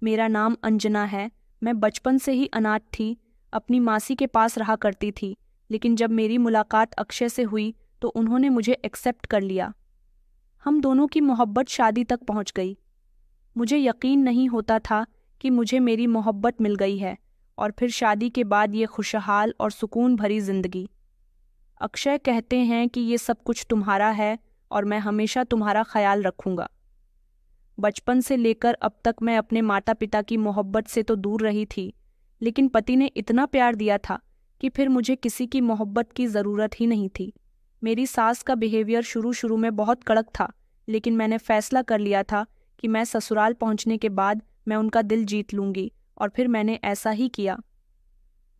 मेरा नाम अंजना है। मैं बचपन से ही अनाथ थी, अपनी मासी के पास रहा करती थी, लेकिन जब मेरी मुलाकात अक्षय से हुई तो उन्होंने मुझे एक्सेप्ट कर लिया। हम दोनों की मोहब्बत शादी तक पहुंच गई। मुझे यकीन नहीं होता था कि मुझे मेरी मोहब्बत मिल गई है, और फिर शादी के बाद ये खुशहाल और सुकून भरी जिंदगी। अक्षय कहते हैं कि ये सब कुछ तुम्हारा है और मैं हमेशा तुम्हारा ख्याल रखूंगा। बचपन से लेकर अब तक मैं अपने माता पिता की मोहब्बत से तो दूर रही थी, लेकिन पति ने इतना प्यार दिया था कि फिर मुझे किसी की मोहब्बत की ज़रूरत ही नहीं थी। मेरी सास का बिहेवियर शुरू शुरू में बहुत कड़क था, लेकिन मैंने फैसला कर लिया था कि मैं ससुराल पहुंचने के बाद मैं उनका दिल जीत लूंगी, और फिर मैंने ऐसा ही किया।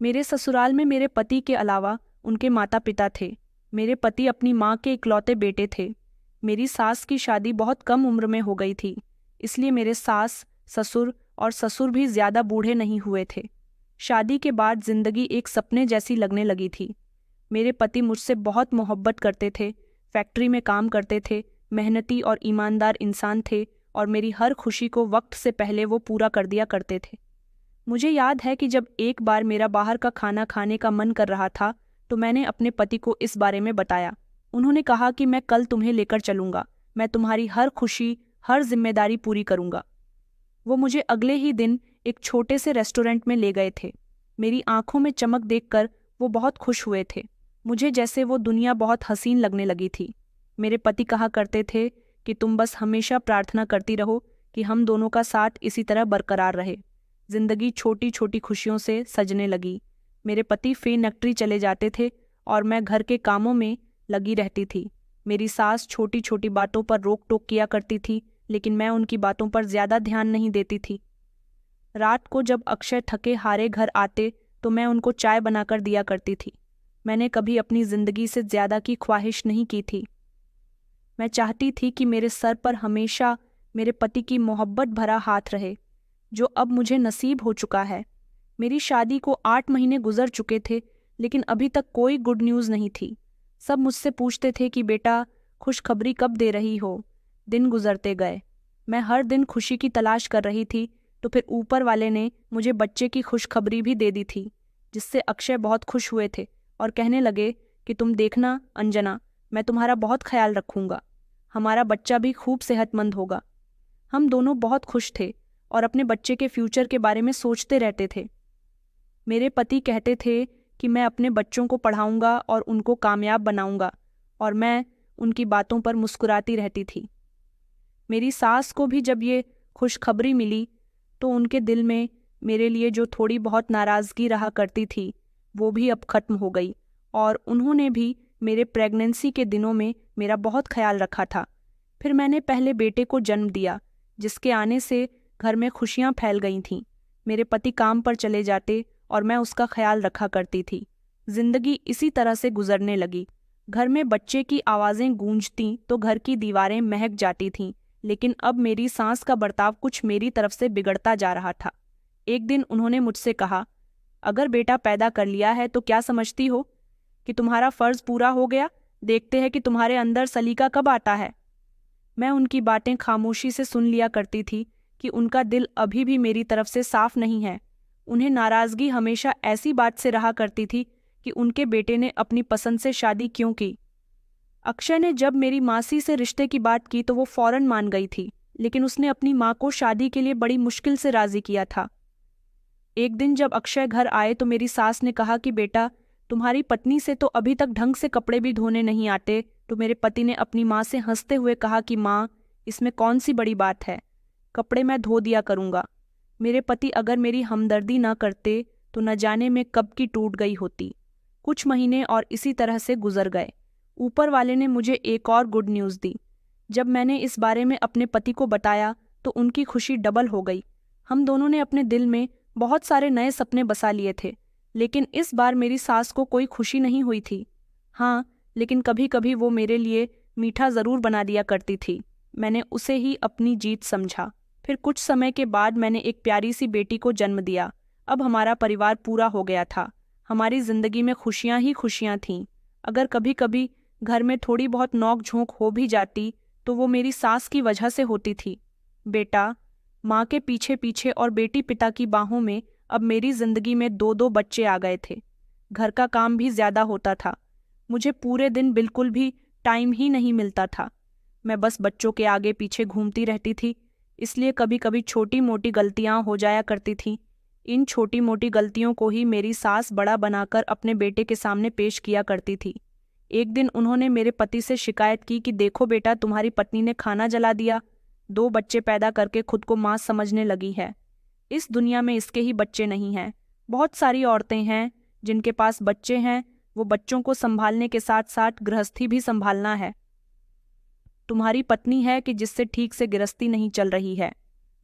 मेरे ससुराल में मेरे पति के अलावा उनके माता पिता थे। मेरे पति अपनी माँ के इकलौते बेटे थे। मेरी सास की शादी बहुत कम उम्र में हो गई थी, इसलिए मेरे सास, ससुर और ससुर भी ज़्यादा बूढ़े नहीं हुए थे। शादी के बाद जिंदगी एक सपने जैसी लगने लगी थी। मेरे पति मुझसे बहुत मोहब्बत करते थे, फैक्ट्री में काम करते थे, मेहनती और ईमानदार इंसान थे, और मेरी हर खुशी को वक्त से पहले वो पूरा कर दिया करते थे। मुझे याद है कि जब एक बार मेरा बाहर का खाना खाने का मन कर रहा था तो मैंने अपने पति को इस बारे में बताया। उन्होंने कहा कि मैं कल तुम्हें लेकर चलूंगा, मैं तुम्हारी हर खुशी, हर जिम्मेदारी पूरी करूंगा। वो मुझे अगले ही दिन एक छोटे से रेस्टोरेंट में ले गए थे। मेरी आंखों में चमक देखकर वो बहुत खुश हुए थे। मुझे जैसे वो दुनिया बहुत हसीन लगने लगी थी। मेरे पति कहा करते थे कि तुम बस हमेशा प्रार्थना करती रहो कि हम दोनों का साथ इसी तरह बरकरार रहे। जिंदगी छोटी छोटी खुशियों से सजने लगी। मेरे पति फैक्ट्री चले जाते थे और मैं घर के कामों में लगी रहती थी। मेरी सास छोटी छोटी बातों पर रोक टोक किया करती थी, लेकिन मैं उनकी बातों पर ज्यादा ध्यान नहीं देती थी। रात को जब अक्षय थके हारे घर आते तो मैं उनको चाय बनाकर दिया करती थी। मैंने कभी अपनी जिंदगी से ज्यादा की ख्वाहिश नहीं की थी। मैं चाहती थी कि मेरे सर पर हमेशा मेरे पति की मोहब्बत भरा हाथ रहे, जो अब मुझे नसीब हो चुका है। मेरी शादी को 8 महीने गुजर चुके थे, लेकिन अभी तक कोई गुड न्यूज़ नहीं थी। सब मुझसे पूछते थे कि बेटा, खुशखबरी कब दे रही हो। दिन गुजरते गए। मैं हर दिन खुशी की तलाश कर रही थी, तो फिर ऊपर वाले ने मुझे बच्चे की खुशखबरी भी दे दी थी, जिससे अक्षय बहुत खुश हुए थे और कहने लगे कि तुम देखना अंजना, मैं तुम्हारा बहुत ख्याल रखूंगा। हमारा बच्चा भी खूब सेहतमंद होगा। हम दोनों बहुत खुश थे और अपने बच्चे के फ्यूचर के बारे में सोचते रहते थे। मेरे पति कहते थे कि मैं अपने बच्चों को पढ़ाऊंगा और उनको कामयाब बनाऊंगा, और मैं उनकी बातों पर मुस्कुराती रहती थी। मेरी सास को भी जब ये खुशखबरी मिली तो उनके दिल में मेरे लिए जो थोड़ी बहुत नाराज़गी रहा करती थी वो भी अब खत्म हो गई, और उन्होंने भी मेरे प्रेगनेंसी के दिनों में मेरा बहुत ख्याल रखा था। फिर मैंने पहले बेटे को जन्म दिया, जिसके आने से घर में खुशियां फैल गई थीं। मेरे पति काम पर चले जाते और मैं उसका ख्याल रखा करती थी। जिंदगी इसी तरह से गुजरने लगी। घर में बच्चे की आवाज़ें गूंजती तो घर की दीवारें महक जाती थीं, लेकिन अब मेरी सास का बर्ताव कुछ मेरी तरफ से बिगड़ता जा रहा था। एक दिन उन्होंने मुझसे कहा, अगर बेटा पैदा कर लिया है तो क्या समझती हो कि तुम्हारा फर्ज पूरा हो गया? देखते हैं कि तुम्हारे अंदर सलीका कब आता है। मैं उनकी बातें खामोशी से सुन लिया करती थी कि उनका दिल अभी भी मेरी तरफ से साफ नहीं है। उन्हें नाराज़गी हमेशा ऐसी बात से रहा करती थी कि उनके बेटे ने अपनी पसंद से शादी क्यों की। अक्षय ने जब मेरी मासी से रिश्ते की बात की तो वो फौरन मान गई थी, लेकिन उसने अपनी माँ को शादी के लिए बड़ी मुश्किल से राजी किया था। एक दिन जब अक्षय घर आए तो मेरी सास ने कहा कि बेटा, तुम्हारी पत्नी से तो अभी तक ढंग से कपड़े भी धोने नहीं आते। तो मेरे पति ने अपनी माँ से हंसते हुए कहा कि माँ, इसमें कौन सी बड़ी बात है, कपड़े मैं धो दिया करूँगा। मेरे पति अगर मेरी हमदर्दी न करते तो न जाने में कब की टूट गई होती। कुछ महीने और इसी तरह से गुजर गए। ऊपर वाले ने मुझे एक और गुड न्यूज़ दी। जब मैंने इस बारे में अपने पति को बताया तो उनकी खुशी डबल हो गई। हम दोनों ने अपने दिल में बहुत सारे नए सपने बसा लिए थे, लेकिन इस बार मेरी सास को कोई खुशी नहीं हुई थी। हाँ, लेकिन कभी कभी वो मेरे लिए मीठा ज़रूर बना दिया करती थी। मैंने उसे ही अपनी जीत समझा। फिर कुछ समय के बाद मैंने एक प्यारी सी बेटी को जन्म दिया। अब हमारा परिवार पूरा हो गया था। हमारी ज़िंदगी में खुशियाँ ही खुशियाँ थीं। अगर कभी कभी घर में थोड़ी बहुत नोक झोंक हो भी जाती तो वो मेरी सास की वजह से होती थी। बेटा, माँ के पीछे पीछे और बेटी पिता की बाहों में अब मेरी जिंदगी में 2-2 बच्चे आ गए थे। घर का काम भी ज्यादा होता था। मुझे पूरे दिन बिल्कुल भी टाइम ही नहीं मिलता था। मैं बस बच्चों के आगे पीछे घूमती रहती थी, इसलिए कभी कभी छोटी मोटी गलतियां हो जाया करती थीं। इन छोटी मोटी गलतियों को ही मेरी सास बड़ा बनाकर अपने बेटे के सामने पेश किया करती थी। एक दिन उन्होंने मेरे पति से शिकायत की कि देखो बेटा, तुम्हारी पत्नी ने खाना जला दिया। 2 बच्चे पैदा करके खुद को मां समझने लगी है। इस दुनिया में इसके ही बच्चे नहीं हैं। बहुत सारी औरतें हैं जिनके पास बच्चे हैं, वो बच्चों को संभालने के साथ साथ गृहस्थी भी संभालना है। तुम्हारी पत्नी है कि जिससे ठीक से गृहस्थी नहीं चल रही है।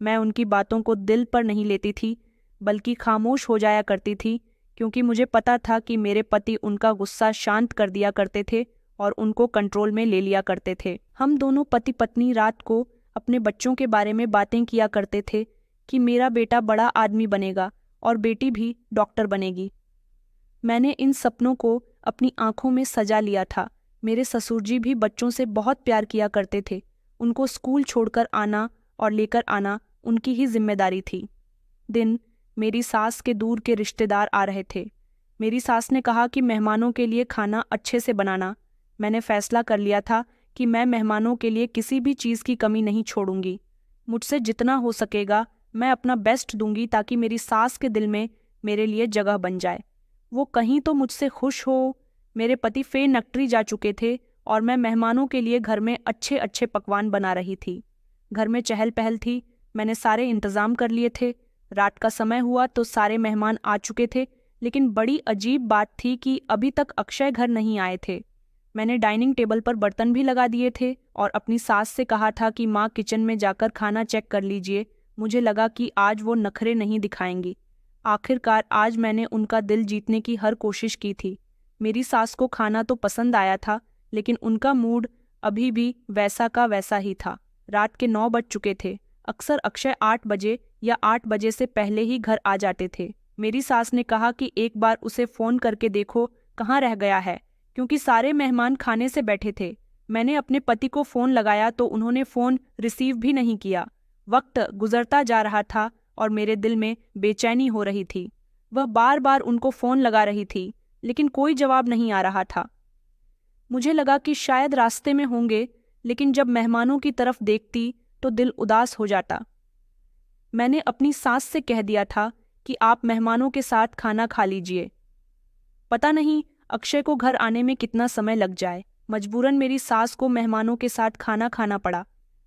मैं उनकी बातों को दिल पर नहीं लेती थी, बल्कि खामोश हो जाया करती थी, क्योंकि मुझे पता था कि मेरे पति उनका गुस्सा शांत कर दिया करते थे और उनको कंट्रोल में ले लिया करते थे। हम दोनों पति पत्नी रात को अपने बच्चों के बारे में बातें किया करते थे कि मेरा बेटा बड़ा आदमी बनेगा और बेटी भी डॉक्टर बनेगी। मैंने इन सपनों को अपनी आंखों में सजा लिया था। मेरे ससुर जी भी बच्चों से बहुत प्यार किया करते थे। उनको स्कूल छोड़कर आना और लेकर आना उनकी ही जिम्मेदारी थी। दिन मेरी सास के दूर के रिश्तेदार आ रहे थे। मेरी सास ने कहा कि मेहमानों के लिए खाना अच्छे से बनाना। मैंने फैसला कर लिया था कि मैं मेहमानों के लिए किसी भी चीज़ की कमी नहीं छोड़ूंगी। मुझसे जितना हो सकेगा मैं अपना बेस्ट दूंगी ताकि मेरी सास के दिल में मेरे लिए जगह बन जाए। वो कहीं तो मुझसे खुश हो। मेरे पति नकटरी जा चुके थे और मैं मेहमानों के लिए घर में अच्छे अच्छे पकवान बना रही थी। घर में चहल पहल थी। मैंने सारे इंतजाम कर लिए थे। रात का समय हुआ तो सारे मेहमान आ चुके थे, लेकिन बड़ी अजीब बात थी कि अभी तक अक्षय घर नहीं आए थे। मैंने डाइनिंग टेबल पर बर्तन भी लगा दिए थे और अपनी सास से कहा था कि माँ किचन में जाकर खाना चेक कर लीजिए। मुझे लगा कि आज वो नखरे नहीं दिखाएंगी। आखिरकार आज मैंने उनका दिल जीतने की हर कोशिश की थी। मेरी सास को खाना तो पसंद आया था, लेकिन उनका मूड अभी भी वैसा का वैसा ही था। रात के 9 बज चुके थे। अक्सर अक्षय 8 बजे या 8 बजे से पहले ही घर आ जाते थे। मेरी सास ने कहा कि एक बार उसे फ़ोन करके देखो कहाँ रह गया है, क्योंकि सारे मेहमान खाने से बैठे थे। मैंने अपने पति को फ़ोन लगाया तो उन्होंने फ़ोन रिसीव भी नहीं किया। वक्त गुजरता जा रहा था और मेरे दिल में बेचैनी हो रही थी। वह बार बार उनको फ़ोन लगा रही थी, लेकिन कोई जवाब नहीं आ रहा था। मुझे लगा कि शायद रास्ते में होंगे, लेकिन जब मेहमानों की तरफ देखती तो दिल उदास हो जाता। मैंने अपनी सास से कह दिया था कि आप मेहमानों के साथ खाना खा लीजिए। पता नहीं अक्षय को घर आने में कितना समय लग जाए। मजबूरन मेरी सास को मेहमानों के साथ खाना खाना पड़ा।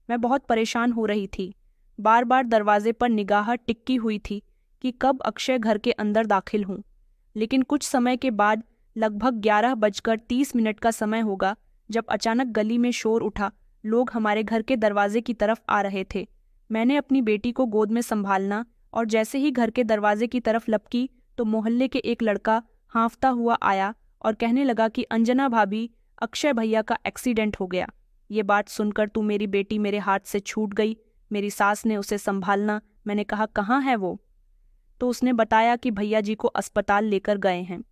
मैं बहुत परेशान हो रही थी। बार बार दरवाजे पर निगाह टिकी हुई थी कि कब अक्षय घर के अंदर दाखिल हूँ। लेकिन कुछ समय के बाद, लगभग 11:30 का समय होगा, जब अचानक गली में शोर उठा। लोग हमारे घर के दरवाजे की तरफ आ रहे थे। मैंने अपनी बेटी को गोद में संभालना और जैसे ही घर के दरवाजे की तरफ लपकी तो मोहल्ले के एक लड़का हाँफता हुआ आया और कहने लगा कि अंजना भाभी, अक्षय भैया का एक्सीडेंट हो गया। ये बात सुनकर तो मेरी बेटी मेरे हाथ से छूट गई। मेरी सास ने उसे संभालना। मैंने कहा कहाँ है वो? तो उसने बताया कि भैया जी को अस्पताल लेकर गए हैं।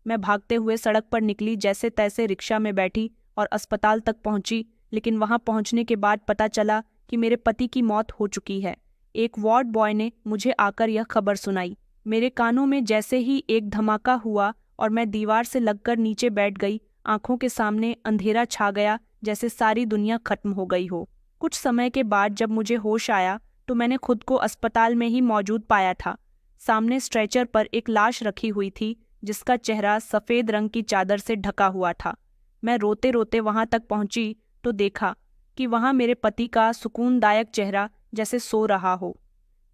मैं भागते हुए सड़क पर निकली, जैसे तैसे रिक्शा में बैठी और अस्पताल तक पहुंची। लेकिन वहां पहुंचने के बाद पता चला कि मेरे पति की मौत हो चुकी है। एक वार्ड बॉय ने मुझे आकर यह खबर सुनाई। मेरे कानों में जैसे ही एक धमाका हुआ और मैं दीवार से लगकर नीचे बैठ गई। आंखों के सामने अंधेरा छा गया, जैसे सारी दुनिया खत्म हो गई हो। कुछ समय के बाद जब मुझे होश आया तो मैंने खुद को अस्पताल में ही मौजूद पाया था। सामने स्ट्रेचर पर एक लाश रखी हुई थी, जिसका चेहरा सफ़ेद रंग की चादर से ढका हुआ था। मैं रोते रोते वहां तक पहुंची तो देखा कि वहां मेरे पति का सुकूनदायक चेहरा जैसे सो रहा हो।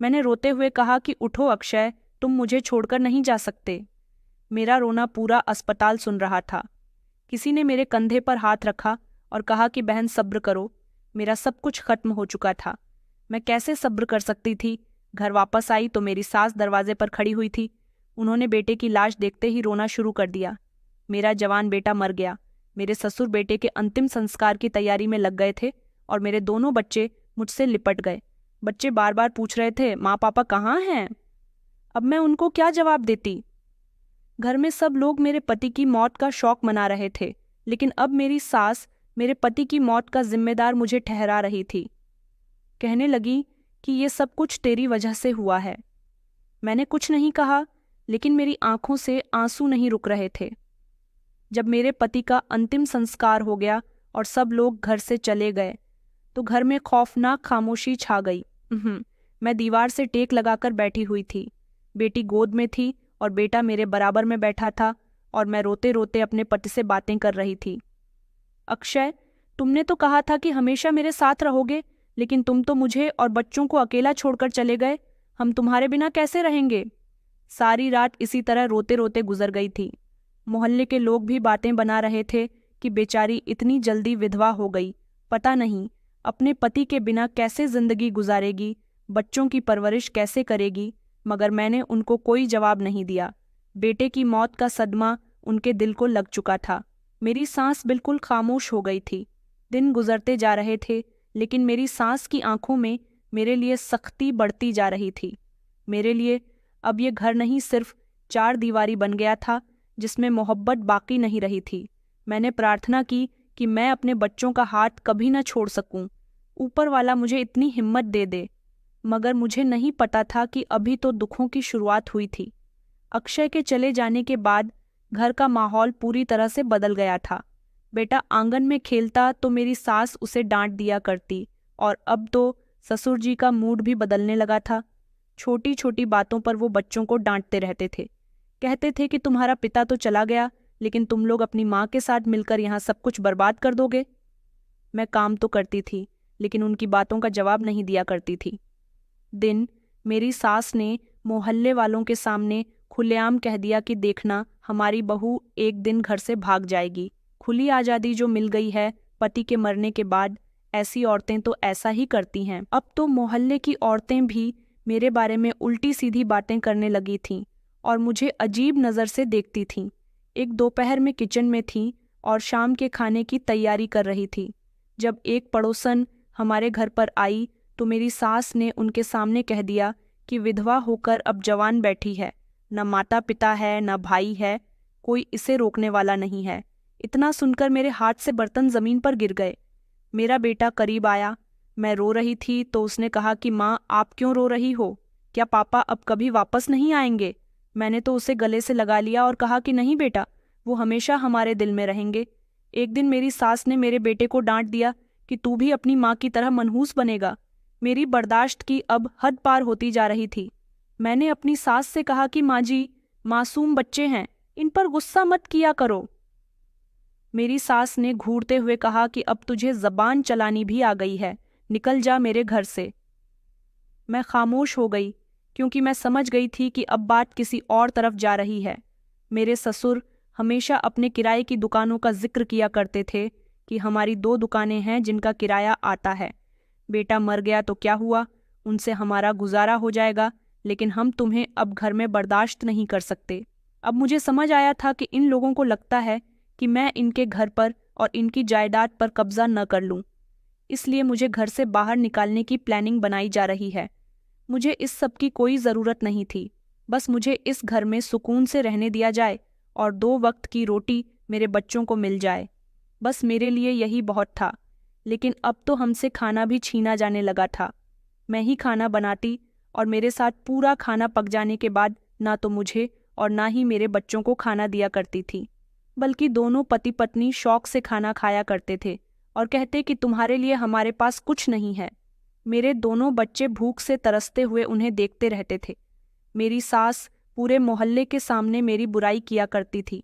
मैंने रोते हुए कहा कि उठो अक्षय, तुम मुझे छोड़कर नहीं जा सकते। मेरा रोना पूरा अस्पताल सुन रहा था। किसी ने मेरे कंधे पर हाथ रखा और कहा कि बहन सब्र करो, मेरा सब कुछ खत्म हो चुका था। मैं कैसे सब्र कर सकती थी? घर वापस आई तो मेरी सास दरवाजे पर खड़ी हुई थी। उन्होंने बेटे की लाश देखते ही रोना शुरू कर दिया। मेरा जवान बेटा मर गया। मेरे ससुर बेटे के अंतिम संस्कार की तैयारी में लग गए थे और मेरे दोनों बच्चे मुझसे लिपट गए। बच्चे बार बार पूछ रहे थे, माँ पापा कहाँ हैं? अब मैं उनको क्या जवाब देती? घर में सब लोग मेरे पति की मौत का शौक मना रहे थे, लेकिन अब मेरी सास मेरे पति की मौत का जिम्मेदार मुझे ठहरा रही थी। कहने लगी कि ये सब कुछ तेरी वजह से हुआ है। मैंने कुछ नहीं कहा, लेकिन मेरी आंखों से आंसू नहीं रुक रहे थे। जब मेरे पति का अंतिम संस्कार हो गया और सब लोग घर से चले गए तो घर में खौफनाक खामोशी छा गई। मैं दीवार से टेक लगाकर बैठी हुई थी। बेटी गोद में थी और बेटा मेरे बराबर में बैठा था और मैं रोते रोते अपने पति से बातें कर रही थी। अक्षय, तुमने तो कहा था कि हमेशा मेरे साथ रहोगे, लेकिन तुम तो मुझे और बच्चों को अकेला छोड़कर चले गए। हम तुम्हारे बिना कैसे रहेंगे? सारी रात इसी तरह रोते रोते गुजर गई थी। मोहल्ले के लोग भी बातें बना रहे थे कि बेचारी इतनी जल्दी विधवा हो गई, पता नहीं अपने पति के बिना कैसे जिंदगी गुजारेगी, बच्चों की परवरिश कैसे करेगी। मगर मैंने उनको कोई जवाब नहीं दिया। बेटे की मौत का सदमा उनके दिल को लग चुका था। मेरी सांस बिल्कुल खामोश हो गई थी। दिन गुजरते जा रहे थे, लेकिन मेरी सांस की आंखों में मेरे लिए सख्ती बढ़ती जा रही थी। मेरे लिए अब ये घर नहीं सिर्फ चार दीवारी बन गया था जिसमें मोहब्बत बाकी नहीं रही थी। मैंने प्रार्थना की कि मैं अपने बच्चों का हाथ कभी न छोड़ सकूं। ऊपर वाला मुझे इतनी हिम्मत दे दे। मगर मुझे नहीं पता था कि अभी तो दुखों की शुरुआत हुई थी। अक्षय के चले जाने के बाद घर का माहौल पूरी तरह से बदल गया था। बेटा आंगन में खेलता तो मेरी सास उसे डांट दिया करती, और अब तो ससुर जी का मूड भी बदलने लगा था। छोटी छोटी बातों पर वो बच्चों को डांटते रहते थे। कहते थे कि तुम्हारा पिता तो चला गया, लेकिन तुम लोग अपनी माँ के साथ मिलकर यहाँ सब कुछ बर्बाद कर दोगे। मैं काम तो करती थी, लेकिन उनकी बातों का जवाब नहीं दिया करती थी। दिन मेरी सास ने मोहल्ले वालों के सामने खुलेआम कह दिया कि देखना, हमारी बहू एक दिन घर से भाग जाएगी। खुली आज़ादी जो मिल गई है पति के मरने के बाद, ऐसी औरतें तो ऐसा ही करती हैं। अब तो मोहल्ले की औरतें भी मेरे बारे में उल्टी सीधी बातें करने लगी थीं और मुझे अजीब नज़र से देखती थीं। एक दोपहर में किचन में थी और शाम के खाने की तैयारी कर रही थी। जब एक पड़ोसन हमारे घर पर आई तो मेरी सास ने उनके सामने कह दिया कि विधवा होकर अब जवान बैठी है, न माता पिता है न भाई है, कोई इसे रोकने वाला नहीं है। इतना सुनकर मेरे हाथ से बर्तन जमीन पर गिर गए। मेरा बेटा करीब आया। मैं रो रही थी तो उसने कहा कि माँ, आप क्यों रो रही हो? क्या पापा अब कभी वापस नहीं आएंगे? मैंने तो उसे गले से लगा लिया और कहा कि नहीं बेटा, वो हमेशा हमारे दिल में रहेंगे। एक दिन मेरी सास ने मेरे बेटे को डांट दिया कि तू भी अपनी माँ की तरह मनहूस बनेगा। मेरी बर्दाश्त की अब हद पार होती जा रही थी। मैंने अपनी सास से कहा कि माँ जी, मासूम बच्चे हैं, इन पर गुस्सा मत किया करो। मेरी सास ने घूरते हुए कहा कि अब तुझे जबान चलानी भी आ गई है, निकल जा मेरे घर से। मैं खामोश हो गई, क्योंकि मैं समझ गई थी कि अब बात किसी और तरफ जा रही है। मेरे ससुर हमेशा अपने किराए की दुकानों का जिक्र किया करते थे कि हमारी 2 दुकानें हैं जिनका किराया आता है। बेटा मर गया तो क्या हुआ, उनसे हमारा गुजारा हो जाएगा, लेकिन हम तुम्हें अब घर में बर्दाश्त नहीं कर सकते। अब मुझे समझ आया था कि इन लोगों को लगता है कि मैं इनके घर पर और इनकी जायदाद पर कब्जा न कर लूं, इसलिए मुझे घर से बाहर निकालने की प्लानिंग बनाई जा रही है। मुझे इस सब की कोई ज़रूरत नहीं थी, बस मुझे इस घर में सुकून से रहने दिया जाए और 2 वक्त की रोटी मेरे बच्चों को मिल जाए। बस मेरे लिए यही बहुत था। लेकिन अब तो हमसे खाना भी छीना जाने लगा था। मैं ही खाना बनाती और मेरे साथ पूरा खाना पक जाने के बाद ना तो मुझे और ना ही मेरे बच्चों को खाना दिया करती थी, बल्कि दोनों पति पत्नी शौक से खाना खाया करते थे और कहते कि तुम्हारे लिए हमारे पास कुछ नहीं है। मेरे दोनों बच्चे भूख से तरसते हुए उन्हें देखते रहते थे। मेरी सास पूरे मोहल्ले के सामने मेरी बुराई किया करती थी।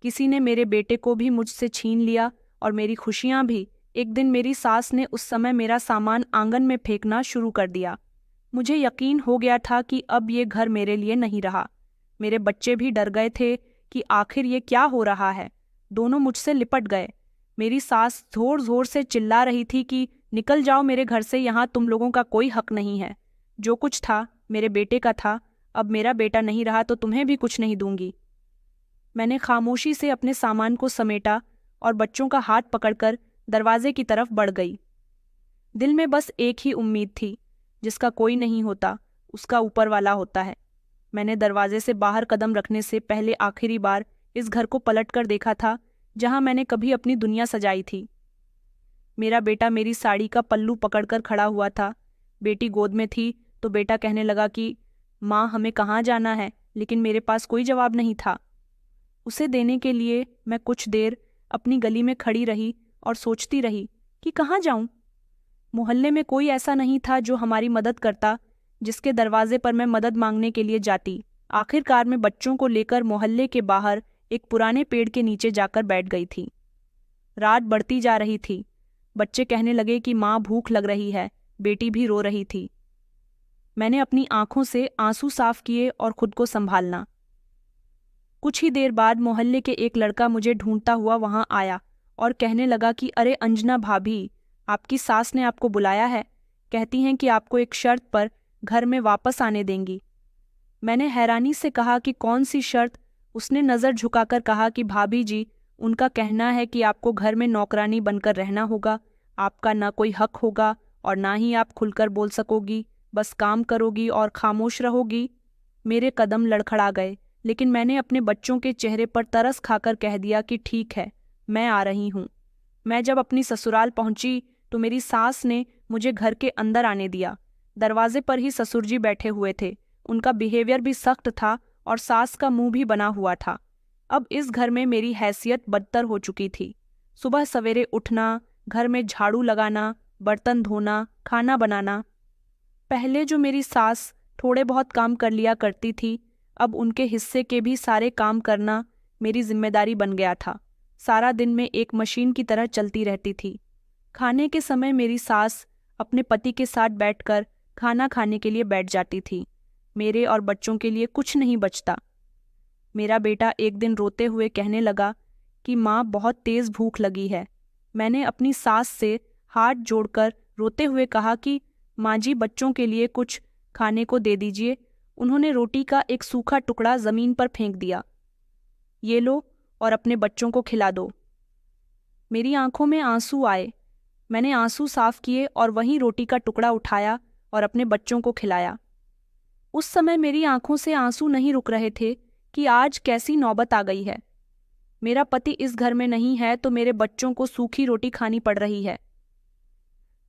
किसी ने मेरे बेटे को भी मुझसे छीन लिया और मेरी खुशियां भी। एक दिन मेरी सास ने उस समय मेरा सामान आंगन में फेंकना शुरू कर दिया। मुझे यकीन हो गया था कि अब ये घर मेरे लिए नहीं रहा। मेरे बच्चे भी डर गए थे कि आखिर ये क्या हो रहा है। दोनों मुझसे लिपट गए। मेरी सास जोर जोर से चिल्ला रही थी कि निकल जाओ मेरे घर से, यहाँ तुम लोगों का कोई हक नहीं है। जो कुछ था मेरे बेटे का था, अब मेरा बेटा नहीं रहा तो तुम्हें भी कुछ नहीं दूंगी। मैंने खामोशी से अपने सामान को समेटा और बच्चों का हाथ पकड़कर दरवाजे की तरफ बढ़ गई। दिल में बस एक ही उम्मीद थी, जिसका कोई नहीं होता उसका ऊपर वाला होता है। मैंने दरवाजे से बाहर कदम रखने से पहले आखिरी बार इस घर को पलटकर देखा था जहां मैंने कभी अपनी दुनिया सजाई थी। मेरा बेटा मेरी साड़ी का पल्लू पकड़कर खड़ा हुआ था। बेटी गोद में थी तो बेटा कहने लगा कि माँ हमें कहाँ जाना है, लेकिन मेरे पास कोई जवाब नहीं था। उसे देने के लिए मैं कुछ देर अपनी गली में खड़ी रही और सोचती रही कि कहाँ जाऊं। मोहल्ले में कोई ऐसा नहीं था जो हमारी मदद करता, जिसके दरवाजे पर मैं मदद मांगने के लिए जाती। आखिरकार मैं बच्चों को लेकर मोहल्ले के बाहर एक पुराने पेड़ के नीचे जाकर बैठ गई थी। रात बढ़ती जा रही थी। बच्चे कहने लगे कि माँ भूख लग रही है, बेटी भी रो रही थी। मैंने अपनी आंखों से आंसू साफ किए और खुद को संभालना। कुछ ही देर बाद मोहल्ले के एक लड़का मुझे ढूंढता हुआ वहां आया और कहने लगा कि अरे अंजना भाभी, आपकी सास ने आपको बुलाया है, कहती हैं कि आपको एक शर्त पर घर में वापस आने देंगी। मैंने हैरानी से कहा कि कौन सी शर्त। उसने नज़र झुकाकर कहा कि भाभी जी, उनका कहना है कि आपको घर में नौकरानी बनकर रहना होगा, आपका ना कोई हक होगा और ना ही आप खुलकर बोल सकोगी, बस काम करोगी और खामोश रहोगी। मेरे कदम लड़खड़ा गए, लेकिन मैंने अपने बच्चों के चेहरे पर तरस खाकर कह दिया कि ठीक है, मैं आ रही हूँ। मैं जब अपनी ससुराल पहुंची तो मेरी सास ने मुझे घर के अंदर आने दिया। दरवाजे पर ही ससुर जी बैठे हुए थे। उनका बिहेवियर भी सख्त था और सास का मुंह भी बना हुआ था। अब इस घर में मेरी हैसियत बदतर हो चुकी थी। सुबह सवेरे उठना, घर में झाड़ू लगाना, बर्तन धोना, खाना बनाना। पहले जो मेरी सास थोड़े बहुत काम कर लिया करती थी, अब उनके हिस्से के भी सारे काम करना मेरी जिम्मेदारी बन गया था। सारा दिन में एक मशीन की तरह चलती रहती थी। खाने के समय मेरी सास अपने पति के साथ बैठकर खाना खाने के लिए बैठ जाती थी। मेरे और बच्चों के लिए कुछ नहीं बचता। मेरा बेटा एक दिन रोते हुए कहने लगा कि माँ बहुत तेज भूख लगी है। मैंने अपनी सास से हाथ जोड़कर रोते हुए कहा कि माँ जी, बच्चों के लिए कुछ खाने को दे दीजिए। उन्होंने रोटी का एक सूखा टुकड़ा जमीन पर फेंक दिया। ये लो और अपने बच्चों को खिला दो। मेरी आंखों में आंसू आए। मैंने आंसू साफ किए और वहीं रोटी का टुकड़ा उठाया और अपने बच्चों को खिलाया। उस समय मेरी आंखों से आंसू नहीं रुक रहे थे कि आज कैसी नौबत आ गई है। मेरा पति इस घर में नहीं है तो मेरे बच्चों को सूखी रोटी खानी पड़ रही है।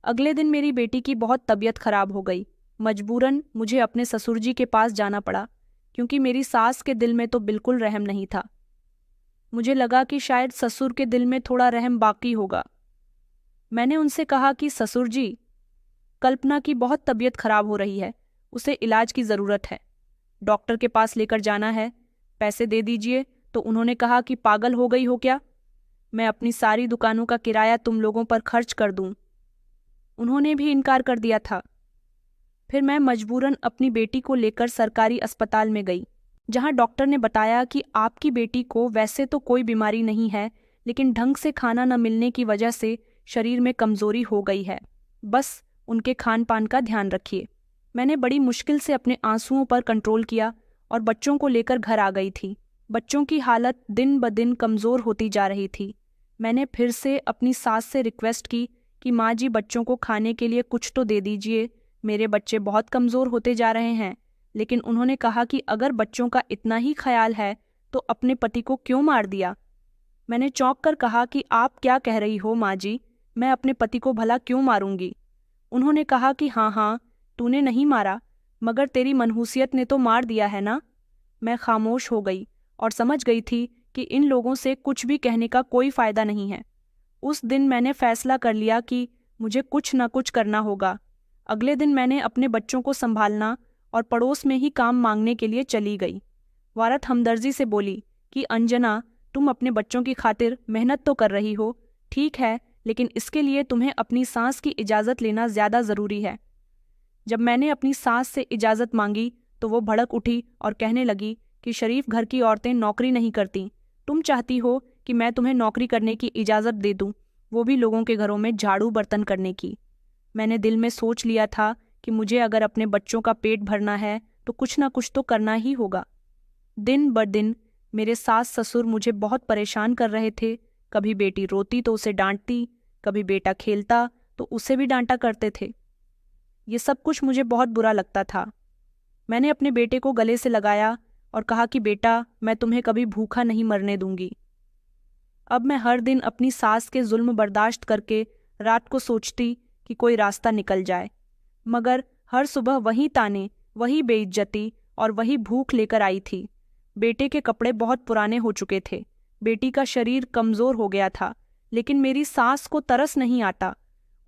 अगले दिन मेरी बेटी की बहुत तबीयत खराब हो गई। मजबूरन मुझे अपने ससुर जी के पास जाना पड़ा, क्योंकि मेरी सास के दिल में तो बिल्कुल रहम नहीं था। मुझे लगा कि शायद ससुर के दिल में थोड़ा रहम बाकी होगा। मैंने उनसे कहा कि ससुर जी, कल्पना की बहुत तबीयत खराब हो रही है, उसे इलाज की ज़रूरत है, डॉक्टर के पास लेकर जाना है, पैसे दे दीजिए। तो उन्होंने कहा कि पागल हो गई हो क्या, मैं अपनी सारी दुकानों का किराया तुम लोगों पर खर्च कर दूं। उन्होंने भी इनकार कर दिया था। फिर मैं मजबूरन अपनी बेटी को लेकर सरकारी अस्पताल में गई, जहां डॉक्टर ने बताया कि आपकी बेटी को वैसे तो कोई बीमारी नहीं है, लेकिन ढंग से खाना न मिलने की वजह से शरीर में कमजोरी हो गई है, बस उनके खान पान का ध्यान रखिए। मैंने बड़ी मुश्किल से अपने आंसुओं पर कंट्रोल किया और बच्चों को लेकर घर आ गई थी। बच्चों की हालत दिन ब दिन कमज़ोर होती जा रही थी। मैंने फिर से अपनी सास से रिक्वेस्ट की कि माँ जी, बच्चों को खाने के लिए कुछ तो दे दीजिए, मेरे बच्चे बहुत कमज़ोर होते जा रहे हैं। लेकिन उन्होंने कहा कि अगर बच्चों का इतना ही ख्याल है तो अपने पति को क्यों मार दिया। मैंने चौंक कर कहा कि आप क्या कह रही हो माँ जी, मैं अपने पति को भला क्यों मारूंगी। उन्होंने कहा कि हाँ, तूने नहीं मारा, मगर तेरी मनहूसियत ने तो मार दिया है ना। मैं खामोश हो गई और समझ गई थी कि इन लोगों से कुछ भी कहने का कोई फ़ायदा नहीं है। उस दिन मैंने फैसला कर लिया कि मुझे कुछ न कुछ करना होगा। अगले दिन मैंने अपने बच्चों को संभालना और पड़ोस में ही काम मांगने के लिए चली गई। वारत हमदर्जी से बोली कि अंजना, तुम अपने बच्चों की खातिर मेहनत तो कर रही हो, ठीक है, लेकिन इसके लिए तुम्हें अपनी सास की इजाज़त लेना ज़्यादा ज़रूरी है। जब मैंने अपनी सास से इजाज़त मांगी तो वो भड़क उठी और कहने लगी कि शरीफ घर की औरतें नौकरी नहीं करती, तुम चाहती हो कि मैं तुम्हें नौकरी करने की इजाज़त दे दूं, वो भी लोगों के घरों में झाड़ू बर्तन करने की। मैंने दिल में सोच लिया था कि मुझे अगर अपने बच्चों का पेट भरना है तो कुछ ना कुछ तो करना ही होगा। दिन ब दिन मेरे सास ससुर मुझे बहुत परेशान कर रहे थे। कभी बेटी रोती तो उसे डांटती, कभी बेटा खेलता तो उसे भी डांटा करते थे। ये सब कुछ मुझे बहुत बुरा लगता था। मैंने अपने बेटे को गले से लगाया और कहा कि बेटा, मैं तुम्हें कभी भूखा नहीं मरने दूंगी। अब मैं हर दिन अपनी सास के जुल्म बर्दाश्त करके रात को सोचती कि कोई रास्ता निकल जाए। मगर हर सुबह वही ताने, वही बेइज्जती और वही भूख लेकर आई थी। बेटे के कपड़े बहुत पुराने हो चुके थे, बेटी का शरीर कमज़ोर हो गया था, लेकिन मेरी सास को तरस नहीं आता।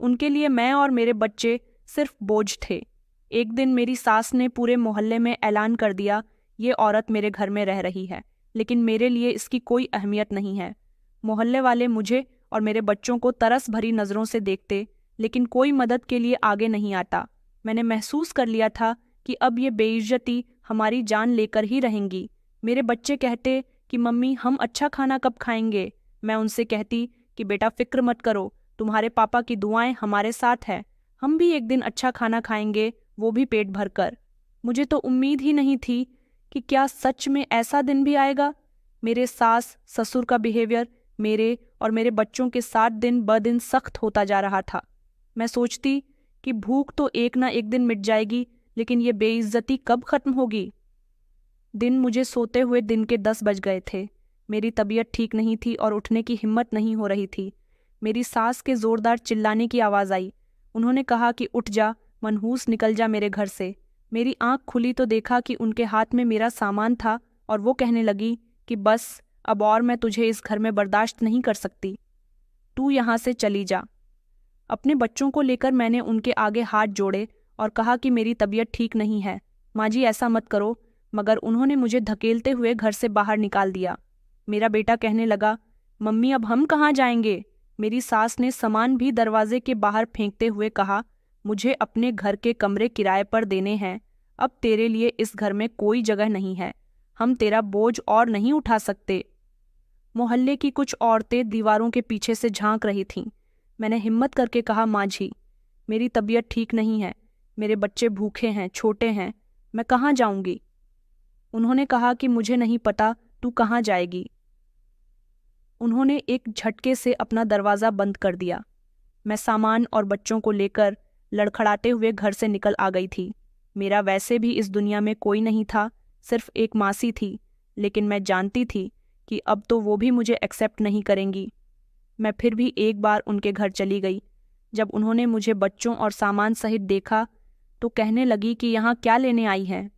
उनके लिए मैं और मेरे बच्चे सिर्फ बोझ थे। एक दिन मेरी सास ने पूरे मोहल्ले में ऐलान कर दिया, ये औरत मेरे घर में रह रही है, लेकिन मेरे लिए इसकी कोई अहमियत नहीं है। मोहल्ले वाले मुझे और मेरे बच्चों को तरस भरी नज़रों से देखते, लेकिन कोई मदद के लिए आगे नहीं आता। मैंने महसूस कर लिया था कि अब ये बेइज्जती हमारी जान लेकर ही रहेंगी। मेरे बच्चे कहते कि मम्मी हम अच्छा खाना कब खाएंगे। मैं उनसे कहती कि बेटा फिक्र मत करो, तुम्हारे पापा की दुआएं हमारे साथ है, हम भी एक दिन अच्छा खाना खाएंगे, वो भी पेट भर कर। मुझे तो उम्मीद ही नहीं थी कि क्या सच में ऐसा दिन भी आएगा। मेरे सास ससुर का बिहेवियर मेरे और मेरे बच्चों के साथ दिन ब दिन सख्त होता जा रहा था। मैं सोचती कि भूख तो एक ना एक दिन मिट जाएगी, लेकिन ये बेइज्जती कब खत्म होगी। दिन मुझे सोते हुए दिन के 10 बज गए थे। मेरी तबीयत ठीक नहीं थी और उठने की हिम्मत नहीं हो रही थी। मेरी सास के जोरदार चिल्लाने की आवाज़ आई। उन्होंने कहा कि उठ जा, मनहूस निकल जा मेरे घर से। मेरी आंख खुली तो देखा कि उनके हाथ में मेरा सामान था और वो कहने लगी कि बस अब और मैं तुझे इस घर में बर्दाश्त नहीं कर सकती, तू यहाँ से चली जा। अपने बच्चों को लेकर मैंने उनके आगे हाथ जोड़े और कहा कि मेरी तबीयत ठीक नहीं है, माँ जी ऐसा मत करो, मगर उन्होंने मुझे धकेलते हुए घर से बाहर निकाल दिया। मेरा बेटा कहने लगा, मम्मी अब हम कहाँ जाएंगे। मेरी सास ने सामान भी दरवाजे के बाहर फेंकते हुए कहा, मुझे अपने घर के कमरे किराए पर देने हैं, अब तेरे लिए इस घर में कोई जगह नहीं है, हम तेरा बोझ और नहीं उठा सकते। मोहल्ले की कुछ औरतें दीवारों के पीछे से झांक रही थीं। मैंने हिम्मत करके कहा, माँ जी मेरी तबीयत ठीक नहीं है, मेरे बच्चे भूखे हैं, छोटे हैं, मैं कहाँ जाऊंगी। उन्होंने कहा कि मुझे नहीं पता तू कहाँ जाएगी। उन्होंने एक झटके से अपना दरवाज़ा बंद कर दिया। मैं सामान और बच्चों को लेकर लड़खड़ाते हुए घर से निकल आ गई थी। मेरा वैसे भी इस दुनिया में कोई नहीं था, सिर्फ एक मासी थी, लेकिन मैं जानती थी कि अब तो वो भी मुझे एक्सेप्ट नहीं करेंगी। मैं फिर भी एक बार उनके घर चली गई। जब उन्होंने मुझे बच्चों और सामान सहित देखा तो कहने लगी कि यहाँ क्या लेने आई है।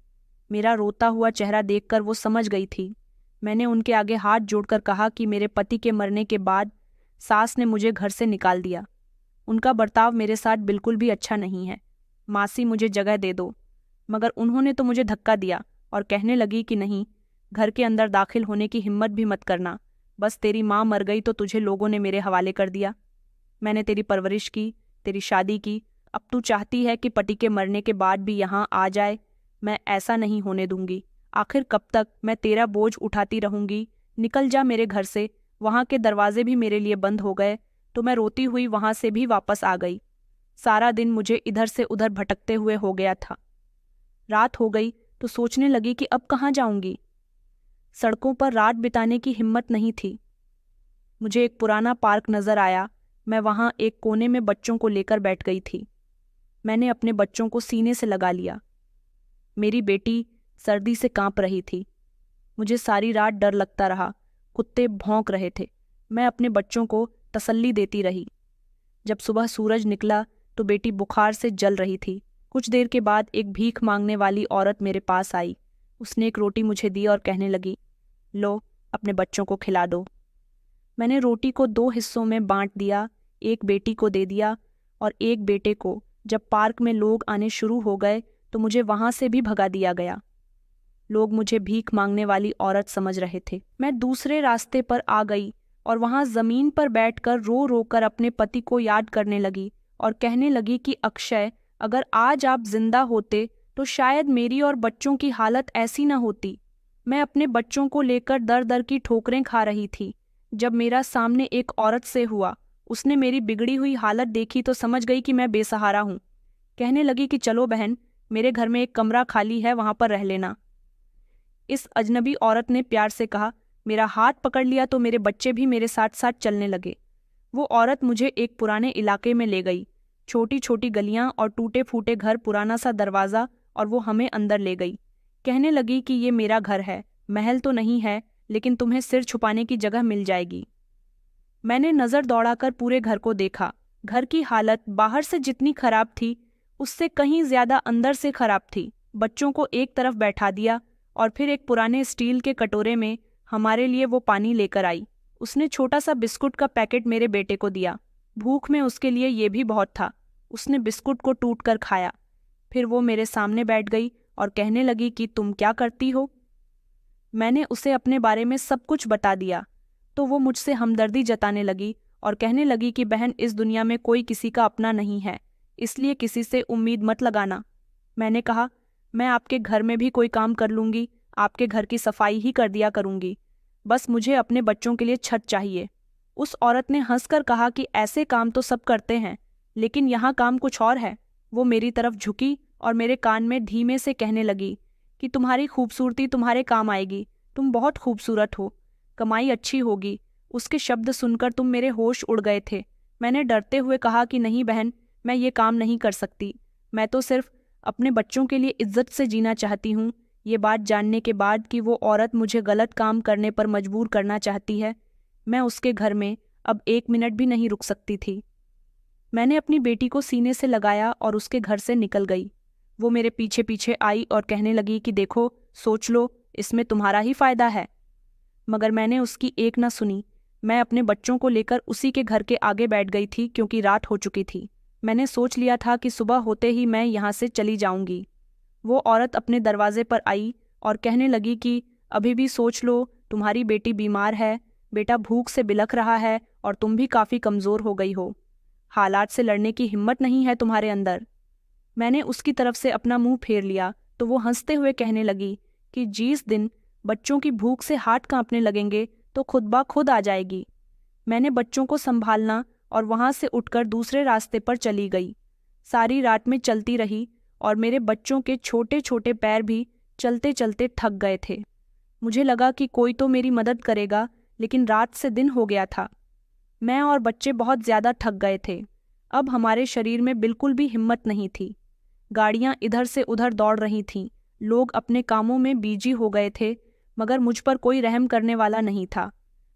मेरा रोता हुआ चेहरा देखकर वो समझ गई थी। मैंने उनके आगे हाथ जोड़कर कहा कि मेरे पति के मरने के बाद सास ने मुझे घर से निकाल दिया। उनका बर्ताव मेरे साथ बिल्कुल भी अच्छा नहीं है, मासी मुझे जगह दे दो। मगर उन्होंने तो मुझे धक्का दिया और कहने लगी कि नहीं, घर के अंदर दाखिल होने की हिम्मत भी मत करना, बस तेरी माँ मर गई तो तुझे लोगों ने मेरे हवाले कर दिया। मैंने तेरी परवरिश की, तेरी शादी की, अब तू चाहती है कि पति के मरने के बाद भी यहाँ आ जाए। मैं ऐसा नहीं होने दूंगी। आखिर कब तक मैं तेरा बोझ उठाती रहूंगी। निकल जा मेरे घर से। वहाँ के दरवाजे भी मेरे लिए बंद हो गए तो मैं रोती हुई वहाँ से भी वापस आ गई। सारा दिन मुझे इधर से उधर भटकते हुए हो गया था। रात हो गई तो सोचने लगी कि अब कहाँ जाऊंगी। सड़कों पर रात बिताने की हिम्मत नहीं थी। मुझे एक पुराना पार्क नजर आया। मैं वहाँ एक कोने में बच्चों को लेकर बैठ गई थी। मैंने अपने बच्चों को सीने से लगा लिया। मेरी बेटी सर्दी से कांप रही थी। मुझे सारी रात डर लगता रहा। कुत्ते भौंक रहे थे। मैं अपने बच्चों को तसल्ली देती रही। जब सुबह सूरज निकला तो बेटी बुखार से जल रही थी। कुछ देर के बाद एक भीख मांगने वाली औरत मेरे पास आई। उसने एक रोटी मुझे दी और कहने लगी, लो अपने बच्चों को खिला दो। मैंने रोटी को 2 हिस्सों में बांट दिया, एक बेटी को दे दिया और एक बेटे को। जब पार्क में लोग आने शुरू हो गए तो मुझे वहां से भी भगा दिया गया। लोग मुझे भीख मांगने वाली औरत समझ रहे थे। मैं दूसरे रास्ते पर आ गई और वहां जमीन पर बैठकर रो रो कर अपने पति को याद करने लगी और कहने लगी कि अक्षय, अगर आज आप जिंदा होते तो शायद मेरी और बच्चों की हालत ऐसी न होती। मैं अपने बच्चों को लेकर दर दर की ठोकरें खा रही थी। जब मेरा सामने एक औरत से हुआ, उसने मेरी बिगड़ी हुई हालत देखी तो समझ गई कि मैं बेसहारा हूँ। कहने लगी कि चलो बहन, मेरे घर में एक कमरा खाली है, वहां पर रह लेना। इस अजनबी औरत ने प्यार से कहा। मेरा हाथ पकड़ लिया तो मेरे बच्चे भी मेरे साथ साथ चलने लगे। वो औरत मुझे एक पुराने इलाके में ले गई। छोटी छोटी गलियां और टूटे फूटे घर, पुराना सा दरवाज़ा, और वो हमें अंदर ले गई। कहने लगी कि ये मेरा घर है, महल तो नहीं है, लेकिन तुम्हें सिर छुपाने की जगह मिल जाएगी। मैंने नज़र दौड़ाकर पूरे घर को देखा। घर की हालत बाहर से जितनी खराब थी उससे कहीं ज्यादा अंदर से खराब थी। बच्चों को एक तरफ बैठा दिया और फिर एक पुराने स्टील के कटोरे में हमारे लिए वो पानी लेकर आई। उसने छोटा सा बिस्कुट का पैकेट मेरे बेटे को दिया। भूख में उसके लिए ये भी बहुत था। उसने बिस्कुट को टूट कर खाया। फिर वो मेरे सामने बैठ गई और कहने लगी कि तुम क्या करती हो। मैंने उसे अपने बारे में सब कुछ बता दिया तो वो मुझसे हमदर्दी जताने लगी और कहने लगी कि बहन, इस दुनिया में कोई किसी का अपना नहीं है, इसलिए किसी से उम्मीद मत लगाना। मैंने कहा, मैं आपके घर में भी कोई काम कर लूँगी, आपके घर की सफाई ही कर दिया करूँगी, बस मुझे अपने बच्चों के लिए छत चाहिए। उस औरत ने हंसकर कहा कि ऐसे काम तो सब करते हैं, लेकिन यहाँ काम कुछ और है। वो मेरी तरफ झुकी और मेरे कान में धीमे से कहने लगी कि तुम्हारी खूबसूरती तुम्हारे काम आएगी, तुम बहुत खूबसूरत हो, कमाई अच्छी होगी। उसके शब्द सुनकर तुम मेरे होश उड़ गए थे। मैंने डरते हुए कहा कि नहीं बहन, मैं ये काम नहीं कर सकती, मैं तो सिर्फ अपने बच्चों के लिए इज्जत से जीना चाहती हूँ। ये बात जानने के बाद कि वो औरत मुझे गलत काम करने पर मजबूर करना चाहती है, मैं उसके घर में अब 1 मिनट भी नहीं रुक सकती थी। मैंने अपनी बेटी को सीने से लगाया और उसके घर से निकल गई। वो मेरे पीछे पीछे आई और कहने लगी कि देखो, सोच लो, इसमें तुम्हारा ही फायदा है। मगर मैंने उसकी एक न सुनी। मैं अपने बच्चों को लेकर उसी के घर के आगे बैठ गई थी क्योंकि रात हो चुकी थी। मैंने सोच लिया था कि सुबह होते ही मैं यहाँ से चली जाऊंगी। वो औरत अपने दरवाजे पर आई और कहने लगी कि अभी भी सोच लो, तुम्हारी बेटी बीमार है, बेटा भूख से बिलख रहा है और तुम भी काफ़ी कमज़ोर हो गई हो, हालात से लड़ने की हिम्मत नहीं है तुम्हारे अंदर। मैंने उसकी तरफ से अपना मुंह फेर लिया तो वो हंसते हुए कहने लगी कि जिस दिन बच्चों की भूख से हाथ कांपने लगेंगे तो खुद ब खुद आ जाएगी। मैंने बच्चों को संभालना और वहां से उठकर दूसरे रास्ते पर चली गई। सारी रात में चलती रही और मेरे बच्चों के छोटे छोटे पैर भी चलते चलते थक गए थे। मुझे लगा कि कोई तो मेरी मदद करेगा, लेकिन रात से दिन हो गया था। मैं और बच्चे बहुत ज्यादा थक गए थे। अब हमारे शरीर में बिल्कुल भी हिम्मत नहीं थी। गाड़ियां इधर से उधर दौड़ रही थीं, लोग अपने कामों में बिजी हो गए थे, मगर मुझ पर कोई रहम करने वाला नहीं था।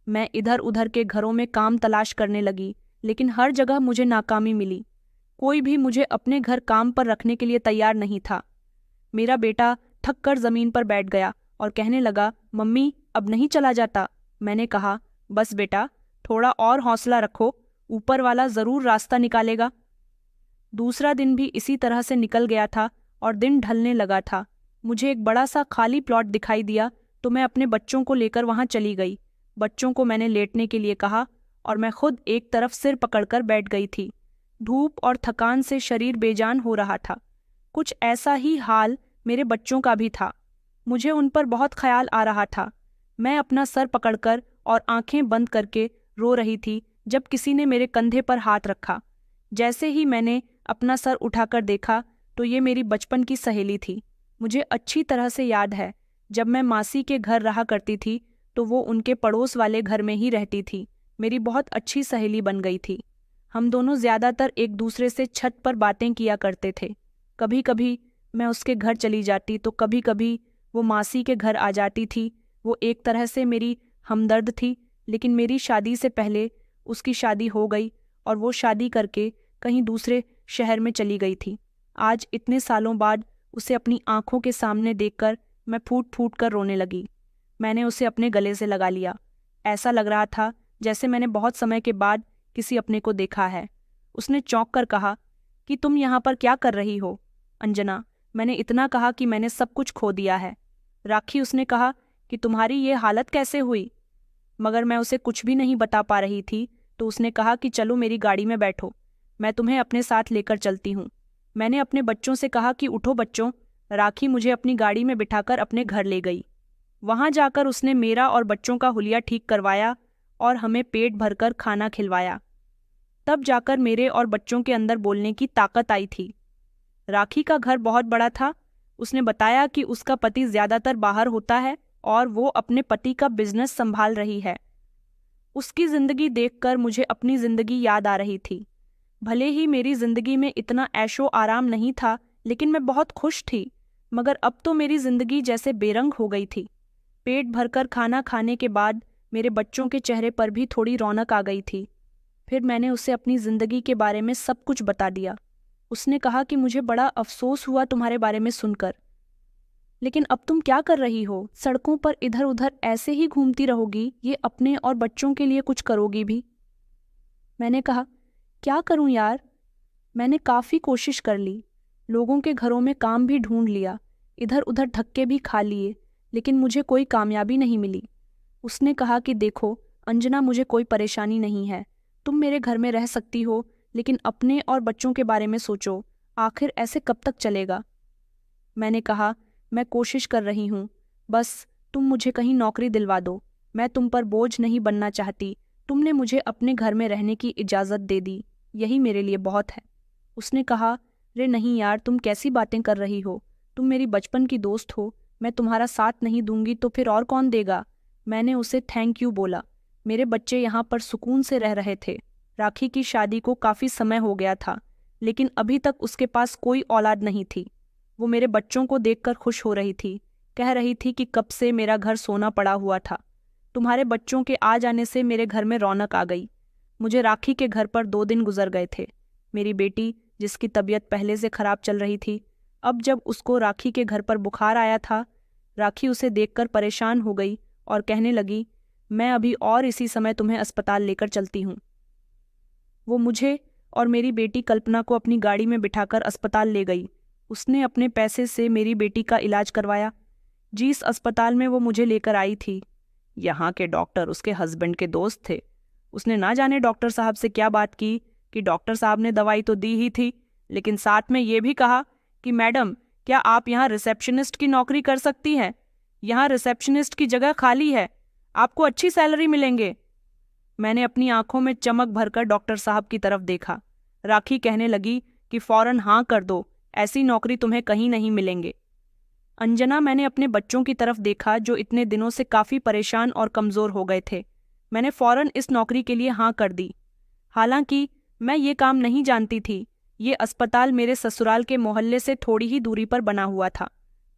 मैं इधर उधर के घरों में काम तलाश करने लगी, लेकिन हर जगह मुझे नाकामी मिली। कोई भी मुझे अपने घर काम पर रखने के लिए तैयार नहीं था। मेरा बेटा थक कर जमीन पर बैठ गया और कहने लगा, मम्मी अब नहीं चला जाता। मैंने कहा, बस बेटा, थोड़ा और हौसला रखो, ऊपर वाला जरूर रास्ता निकालेगा। दूसरा दिन भी इसी तरह से निकल गया था और दिन ढलने लगा था। मुझे एक बड़ा सा खाली प्लॉट दिखाई दिया तो मैं अपने बच्चों को लेकर वहां चली गई। बच्चों को मैंने लेटने के लिए कहा और मैं खुद एक तरफ सिर पकड़कर बैठ गई थी। धूप और थकान से शरीर बेजान हो रहा था। कुछ ऐसा ही हाल मेरे बच्चों का भी था। मुझे उन पर बहुत ख्याल आ रहा था। मैं अपना सर पकड़कर और आंखें बंद करके रो रही थी जब किसी ने मेरे कंधे पर हाथ रखा। जैसे ही मैंने अपना सर उठाकर देखा तो ये मेरी बचपन की सहेली थी। मुझे अच्छी तरह से याद है, जब मैं मासी के घर रहा करती थी तो वो उनके पड़ोस वाले घर में ही रहती थी। मेरी बहुत अच्छी सहेली बन गई थी। हम दोनों ज़्यादातर एक दूसरे से छत पर बातें किया करते थे। कभी कभी मैं उसके घर चली जाती तो कभी कभी वो मासी के घर आ जाती थी। वो एक तरह से मेरी हमदर्द थी, लेकिन मेरी शादी से पहले उसकी शादी हो गई और वो शादी करके कहीं दूसरे शहर में चली गई थी। आज इतने सालों बाद उसे अपनी आंखों के सामने देखकर मैं फूट फूट कर रोने लगी। मैंने उसे अपने गले से लगा लिया। ऐसा लग रहा था जैसे मैंने बहुत समय के बाद किसी अपने को देखा है। उसने चौंक कर कहा कि तुम यहाँ पर क्या कर रही हो? अंजना, मैंने इतना कहा कि मैंने सब कुछ खो दिया है। राखी, उसने कहा कि तुम्हारी ये हालत कैसे हुई? मगर मैं उसे कुछ भी नहीं बता पा रही थी तो उसने कहा कि चलो मेरी गाड़ी में बैठो, मैं तुम्हें अपने साथ लेकर चलती हूँ। मैंने अपने बच्चों से कहा कि उठो बच्चों। राखी मुझे अपनी गाड़ी में बिठाकर अपने घर ले गई। वहां जाकर उसने मेरा और बच्चों का हुलिया ठीक करवाया और हमें पेट भरकर खाना खिलवाया। तब जाकर मेरे और बच्चों के अंदर बोलने की ताकत आई थी। राखी का घर बहुत बड़ा था। उसने बताया कि उसका पति ज्यादातर बाहर होता है और वो अपने पति का बिजनेस संभाल रही है। उसकी जिंदगी देखकर मुझे अपनी जिंदगी याद आ रही थी। भले ही मेरी जिंदगी में इतना ऐशो आराम नहीं था, लेकिन मैं बहुत खुश थी। मगर अब तो मेरी जिंदगी जैसे बेरंग हो गई थी। पेट भरकर खाना खाने के बाद मेरे बच्चों के चेहरे पर भी थोड़ी रौनक आ गई थी। फिर मैंने उसे अपनी जिंदगी के बारे में सब कुछ बता दिया। उसने कहा कि मुझे बड़ा अफसोस हुआ तुम्हारे बारे में सुनकर, लेकिन अब तुम क्या कर रही हो? सड़कों पर इधर उधर ऐसे ही घूमती रहोगी, ये अपने और बच्चों के लिए कुछ करोगी भी? मैंने कहा, क्या करूं यार, मैंने काफ़ी कोशिश कर ली, लोगों के घरों में काम भी ढूंढ लिया, इधर उधर धक्के भी खा लिए, लेकिन मुझे कोई कामयाबी नहीं मिली। उसने कहा कि देखो अंजना, मुझे कोई परेशानी नहीं है, तुम मेरे घर में रह सकती हो, लेकिन अपने और बच्चों के बारे में सोचो, आखिर ऐसे कब तक चलेगा? मैंने कहा, मैं कोशिश कर रही हूँ, बस तुम मुझे कहीं नौकरी दिलवा दो, मैं तुम पर बोझ नहीं बनना चाहती, तुमने मुझे अपने घर में रहने की इजाज़त दे दी, यही मेरे लिए बहुत है। उसने कहा, रे नहीं यार, तुम कैसी बातें कर रही हो, तुम मेरी बचपन की दोस्त हो, मैं तुम्हारा साथ नहीं दूंगी तो फिर और कौन देगा? मैंने उसे थैंक यू बोला। मेरे बच्चे यहाँ पर सुकून से रह रहे थे। राखी की शादी को काफ़ी समय हो गया था, लेकिन अभी तक उसके पास कोई औलाद नहीं थी। वो मेरे बच्चों को देखकर खुश हो रही थी, कह रही थी कि कब से मेरा घर सोना पड़ा हुआ था। तुम्हारे बच्चों के आ जाने से मेरे घर में रौनक आ गई। मुझे राखी के घर पर 2 दिन गुजर गए थे। मेरी बेटी, जिसकी तबीयत पहले से खराब चल रही थी, अब जब उसको राखी के घर पर बुखार आया था, राखी उसे देखकर परेशान हो गई और कहने लगी, मैं अभी और इसी समय तुम्हें अस्पताल लेकर चलती हूँ। वो मुझे और मेरी बेटी कल्पना को अपनी गाड़ी में बिठाकर अस्पताल ले गई। उसने अपने पैसे से मेरी बेटी का इलाज करवाया। जिस अस्पताल में वो मुझे लेकर आई थी, यहाँ के डॉक्टर उसके हस्बैंड के दोस्त थे। उसने ना जाने डॉक्टर साहब से क्या बात की कि डॉक्टर साहब ने दवाई तो दी ही थी, लेकिन साथ में ये भी कहा कि मैडम, क्या आप यहाँ रिसेप्शनिस्ट की नौकरी कर सकती हैं? यहाँ रिसेप्शनिस्ट की जगह खाली है, आपको अच्छी सैलरी मिलेंगे। मैंने अपनी आंखों में चमक भरकर डॉक्टर साहब की तरफ देखा। राखी कहने लगी कि फौरन हाँ कर दो, ऐसी नौकरी तुम्हें कहीं नहीं मिलेंगे। अंजना, मैंने अपने बच्चों की तरफ देखा जो इतने दिनों से काफ़ी परेशान और कमज़ोर हो गए थे। मैंने फौरन इस नौकरी के लिए हाँ कर दी। हालांकि मैं ये काम नहीं जानती थी, ये अस्पताल मेरे ससुराल के मोहल्ले से थोड़ी ही दूरी पर बना हुआ था।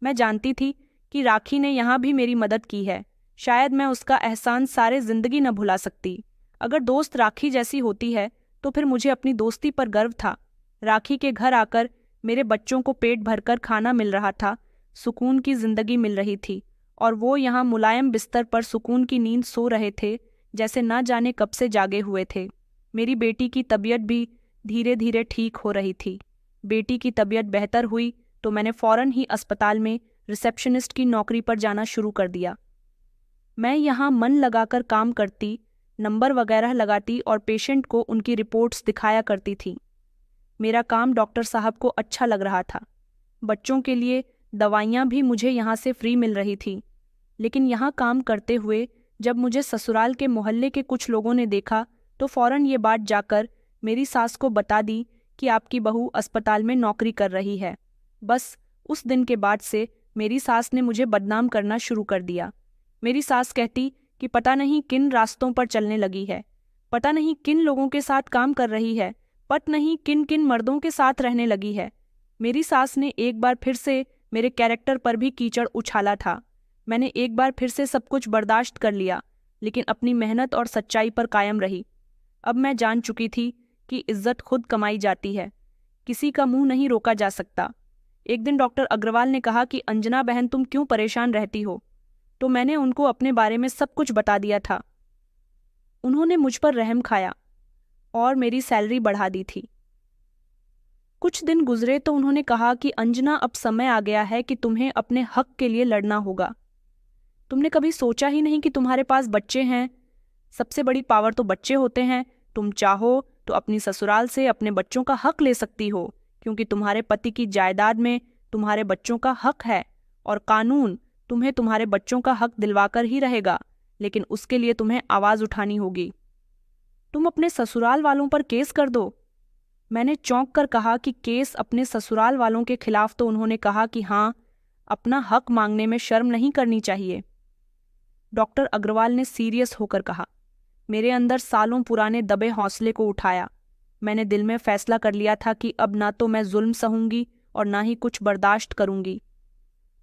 मैं जानती थी कि राखी ने यहाँ भी मेरी मदद की है, शायद मैं उसका एहसान सारे ज़िंदगी न भुला सकती। अगर दोस्त राखी जैसी होती है तो फिर मुझे अपनी दोस्ती पर गर्व था। राखी के घर आकर मेरे बच्चों को पेट भरकर खाना मिल रहा था, सुकून की जिंदगी मिल रही थी, और वो यहाँ मुलायम बिस्तर पर सुकून की नींद सो रहे थे, जैसे ना जाने कब से जागे हुए थे। मेरी बेटी की तबीयत भी धीरे धीरे ठीक हो रही थी। बेटी की तबीयत बेहतर हुई तो मैंने फौरन ही अस्पताल में रिसेप्शनिस्ट की नौकरी पर जाना शुरू कर दिया। मैं यहाँ मन लगाकर काम करती, नंबर वगैरह लगाती और पेशेंट को उनकी रिपोर्ट्स दिखाया करती थी। मेरा काम डॉक्टर साहब को अच्छा लग रहा था। बच्चों के लिए दवाइयाँ भी मुझे यहाँ से फ्री मिल रही थी। लेकिन यहाँ काम करते हुए जब मुझे ससुराल के मोहल्ले के कुछ लोगों ने देखा तो फौरन ये बात जाकर मेरी सास को बता दी कि आपकी बहू अस्पताल में नौकरी कर रही है। बस उस दिन के बाद से मेरी सास ने मुझे बदनाम करना शुरू कर दिया। मेरी सास कहती कि पता नहीं किन रास्तों पर चलने लगी है, पता नहीं किन लोगों के साथ काम कर रही है, पता नहीं किन किन मर्दों के साथ रहने लगी है। मेरी सास ने एक बार फिर से मेरे कैरेक्टर पर भी कीचड़ उछाला था। मैंने एक बार फिर से सब कुछ बर्दाश्त कर लिया, लेकिन अपनी मेहनत और सच्चाई पर कायम रही। अब मैं जान चुकी थी कि इज्जत खुद कमाई जाती है, किसी का मुंह नहीं रोका जा सकता। एक दिन डॉक्टर अग्रवाल ने कहा कि अंजना बहन, तुम क्यों परेशान रहती हो? तो मैंने उनको अपने बारे में सब कुछ बता दिया था। उन्होंने मुझ पर रहम खाया और मेरी सैलरी बढ़ा दी थी। कुछ दिन गुजरे तो उन्होंने कहा कि अंजना, अब समय आ गया है कि तुम्हें अपने हक के लिए लड़ना होगा। तुमने कभी सोचा ही नहीं कि तुम्हारे पास बच्चे हैं? सबसे बड़ी पावर तो बच्चे होते हैं। तुम चाहो तो अपनी ससुराल से अपने बच्चों का हक ले सकती हो, क्योंकि तुम्हारे पति की जायदाद में तुम्हारे बच्चों का हक है और कानून तुम्हें तुम्हारे बच्चों का हक दिलवाकर ही रहेगा, लेकिन उसके लिए तुम्हें आवाज़ उठानी होगी। तुम अपने ससुराल वालों पर केस कर दो। मैंने चौंक कर कहा कि केस अपने ससुराल वालों के खिलाफ? तो उन्होंने कहा कि हाँ, अपना हक मांगने में शर्म नहीं करनी चाहिए। डॉक्टर अग्रवाल ने सीरियस होकर कहा। मेरे अंदर सालों पुराने दबे हौसले को उठाया। मैंने दिल में फैसला कर लिया था कि अब ना तो मैं जुल्म सहूंगी और ना ही कुछ बर्दाश्त करूंगी।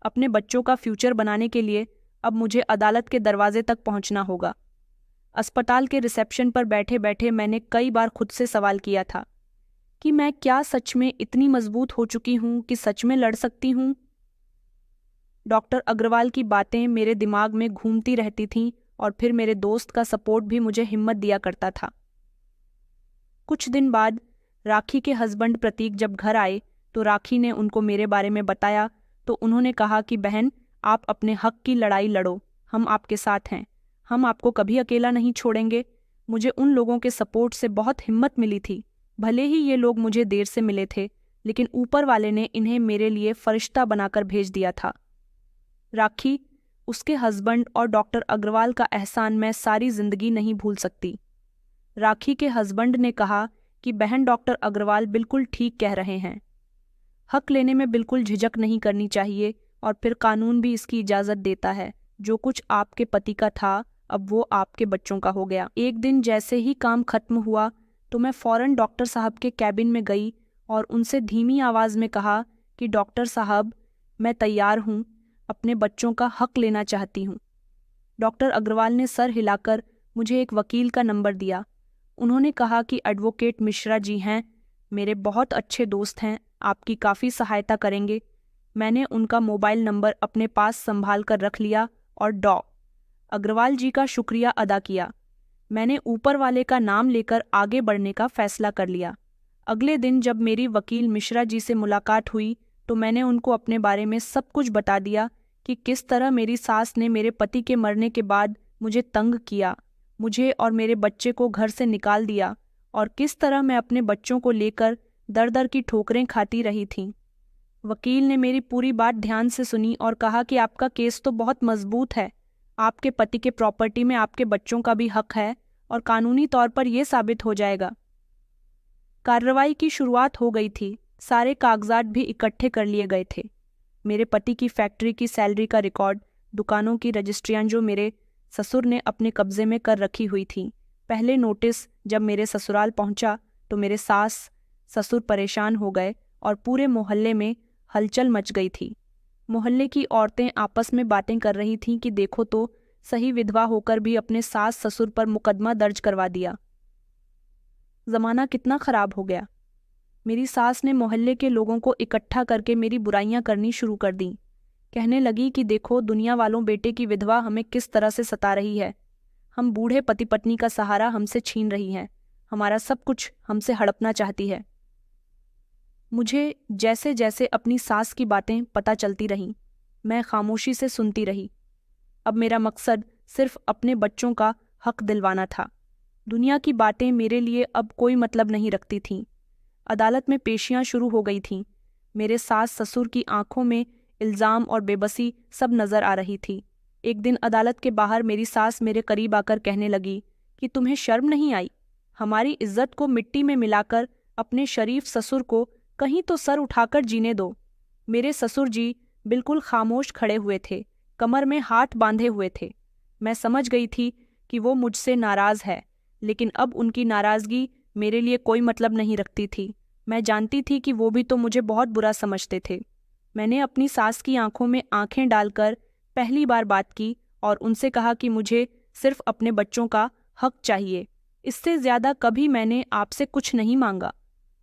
अपने बच्चों का फ्यूचर बनाने के लिए अब मुझे अदालत के दरवाजे तक पहुंचना होगा। अस्पताल के रिसेप्शन पर बैठे बैठे मैंने कई बार खुद से सवाल किया था कि मैं क्या सच में इतनी मजबूत हो चुकी हूं कि सच में लड़ सकती हूं। डॉक्टर अग्रवाल की बातें मेरे दिमाग में घूमती रहती थीं और फिर मेरे दोस्त का सपोर्ट भी मुझे हिम्मत दिया करता था। कुछ दिन बाद राखी के हस्बैंड प्रतीक जब घर आए तो राखी ने उनको मेरे बारे में बताया तो उन्होंने कहा कि बहन, आप अपने हक की लड़ाई लड़ो, हम आपके साथ हैं, हम आपको कभी अकेला नहीं छोड़ेंगे। मुझे उन लोगों के सपोर्ट से बहुत हिम्मत मिली थी। भले ही ये लोग मुझे देर से मिले थे, लेकिन ऊपर वाले ने इन्हें मेरे लिए फरिश्ता बनाकर भेज दिया था। राखी, उसके हस्बैंड और डॉक्टर अग्रवाल का एहसान मैं सारी जिंदगी नहीं भूल सकती। राखी के हस्बैंड ने कहा कि बहन, डॉक्टर अग्रवाल बिल्कुल ठीक कह रहे हैं। हक लेने में बिल्कुल झिझक नहीं करनी चाहिए और फिर कानून भी इसकी इजाज़त देता है। जो कुछ आपके पति का था अब वो आपके बच्चों का हो गया। एक दिन जैसे ही काम खत्म हुआ तो मैं फौरन डॉक्टर साहब के कैबिन में गई और उनसे धीमी आवाज़ में कहा कि डॉक्टर साहब, मैं तैयार हूँ, अपने बच्चों का हक लेना चाहती हूँ। डॉक्टर अग्रवाल ने सर हिलाकर मुझे एक वकील का नंबर दिया। उन्होंने कहा कि एडवोकेट मिश्रा जी हैं, मेरे बहुत अच्छे दोस्त हैं, आपकी काफ़ी सहायता करेंगे। मैंने उनका मोबाइल नंबर अपने पास संभाल कर रख लिया और डॉ अग्रवाल जी का शुक्रिया अदा किया। मैंने ऊपर वाले का नाम लेकर आगे बढ़ने का फैसला कर लिया। अगले दिन जब मेरी वकील मिश्रा जी से मुलाकात हुई तो मैंने उनको अपने बारे में सब कुछ बता दिया कि किस तरह मेरी सास ने मेरे पति के मरने के बाद मुझे तंग किया, मुझे और मेरे बच्चे को घर से निकाल दिया और किस तरह मैं अपने बच्चों को लेकर दर दर की ठोकरें खाती रही थी। वकील ने मेरी पूरी बात ध्यान से सुनी और कहा कि आपका केस तो बहुत मजबूत है, आपके पति के प्रॉपर्टी में आपके बच्चों का भी हक है और कानूनी तौर पर यह साबित हो जाएगा। कार्रवाई की शुरुआत हो गई थी। सारे कागजात भी इकट्ठे कर लिए गए थे। मेरे पति की फैक्ट्री की सैलरी का रिकॉर्ड, दुकानों की रजिस्ट्रियां जो मेरे ससुर ने अपने कब्जे में कर रखी हुई थीं। पहले नोटिस जब मेरे ससुराल पहुंचा तो मेरे सास ससुर परेशान हो गए और पूरे मोहल्ले में हलचल मच गई थी। मोहल्ले की औरतें आपस में बातें कर रही थीं कि देखो तो, सही विधवा होकर भी अपने सास ससुर पर मुकदमा दर्ज करवा दिया। ज़माना कितना ख़राब हो गया। मेरी सास ने मोहल्ले के लोगों को इकट्ठा करके मेरी बुराइयां करनी शुरू कर दी। कहने लगी कि देखो, दुनिया वालों, बेटे की विधवा हमें किस तरह से सता रही है। हम बूढ़े पति पत्नी का सहारा हमसे छीन रही है, हमारा सब कुछ हमसे हड़पना चाहती है। मुझे जैसे जैसे अपनी सास की बातें पता चलती रहीं, मैं खामोशी से सुनती रही। अब मेरा मकसद सिर्फ अपने बच्चों का हक दिलवाना था। दुनिया की बातें मेरे लिए अब कोई मतलब नहीं रखती थीं। अदालत में पेशियां शुरू हो गई थीं। मेरे सास ससुर की आंखों में इल्ज़ाम और बेबसी सब नज़र आ रही थी। एक दिन अदालत के बाहर मेरी सास मेरे करीब आकर कहने लगी कि तुम्हें शर्म नहीं आई? हमारी इज्जत को मिट्टी में मिलाकर अपने शरीफ ससुर को कहीं तो सर उठाकर जीने दो। मेरे ससुर जी बिल्कुल खामोश खड़े हुए थे, कमर में हाथ बांधे हुए थे। मैं समझ गई थी कि वो मुझसे नाराज़ है, लेकिन अब उनकी नाराज़गी मेरे लिए कोई मतलब नहीं रखती थी। मैं जानती थी कि वो भी तो मुझे बहुत बुरा समझते थे। मैंने अपनी सास की आंखों में आंखें डालकर पहली बार बात की और उनसे कहा कि मुझे सिर्फ अपने बच्चों का हक चाहिए। इससे ज़्यादा कभी मैंने आपसे कुछ नहीं मांगा।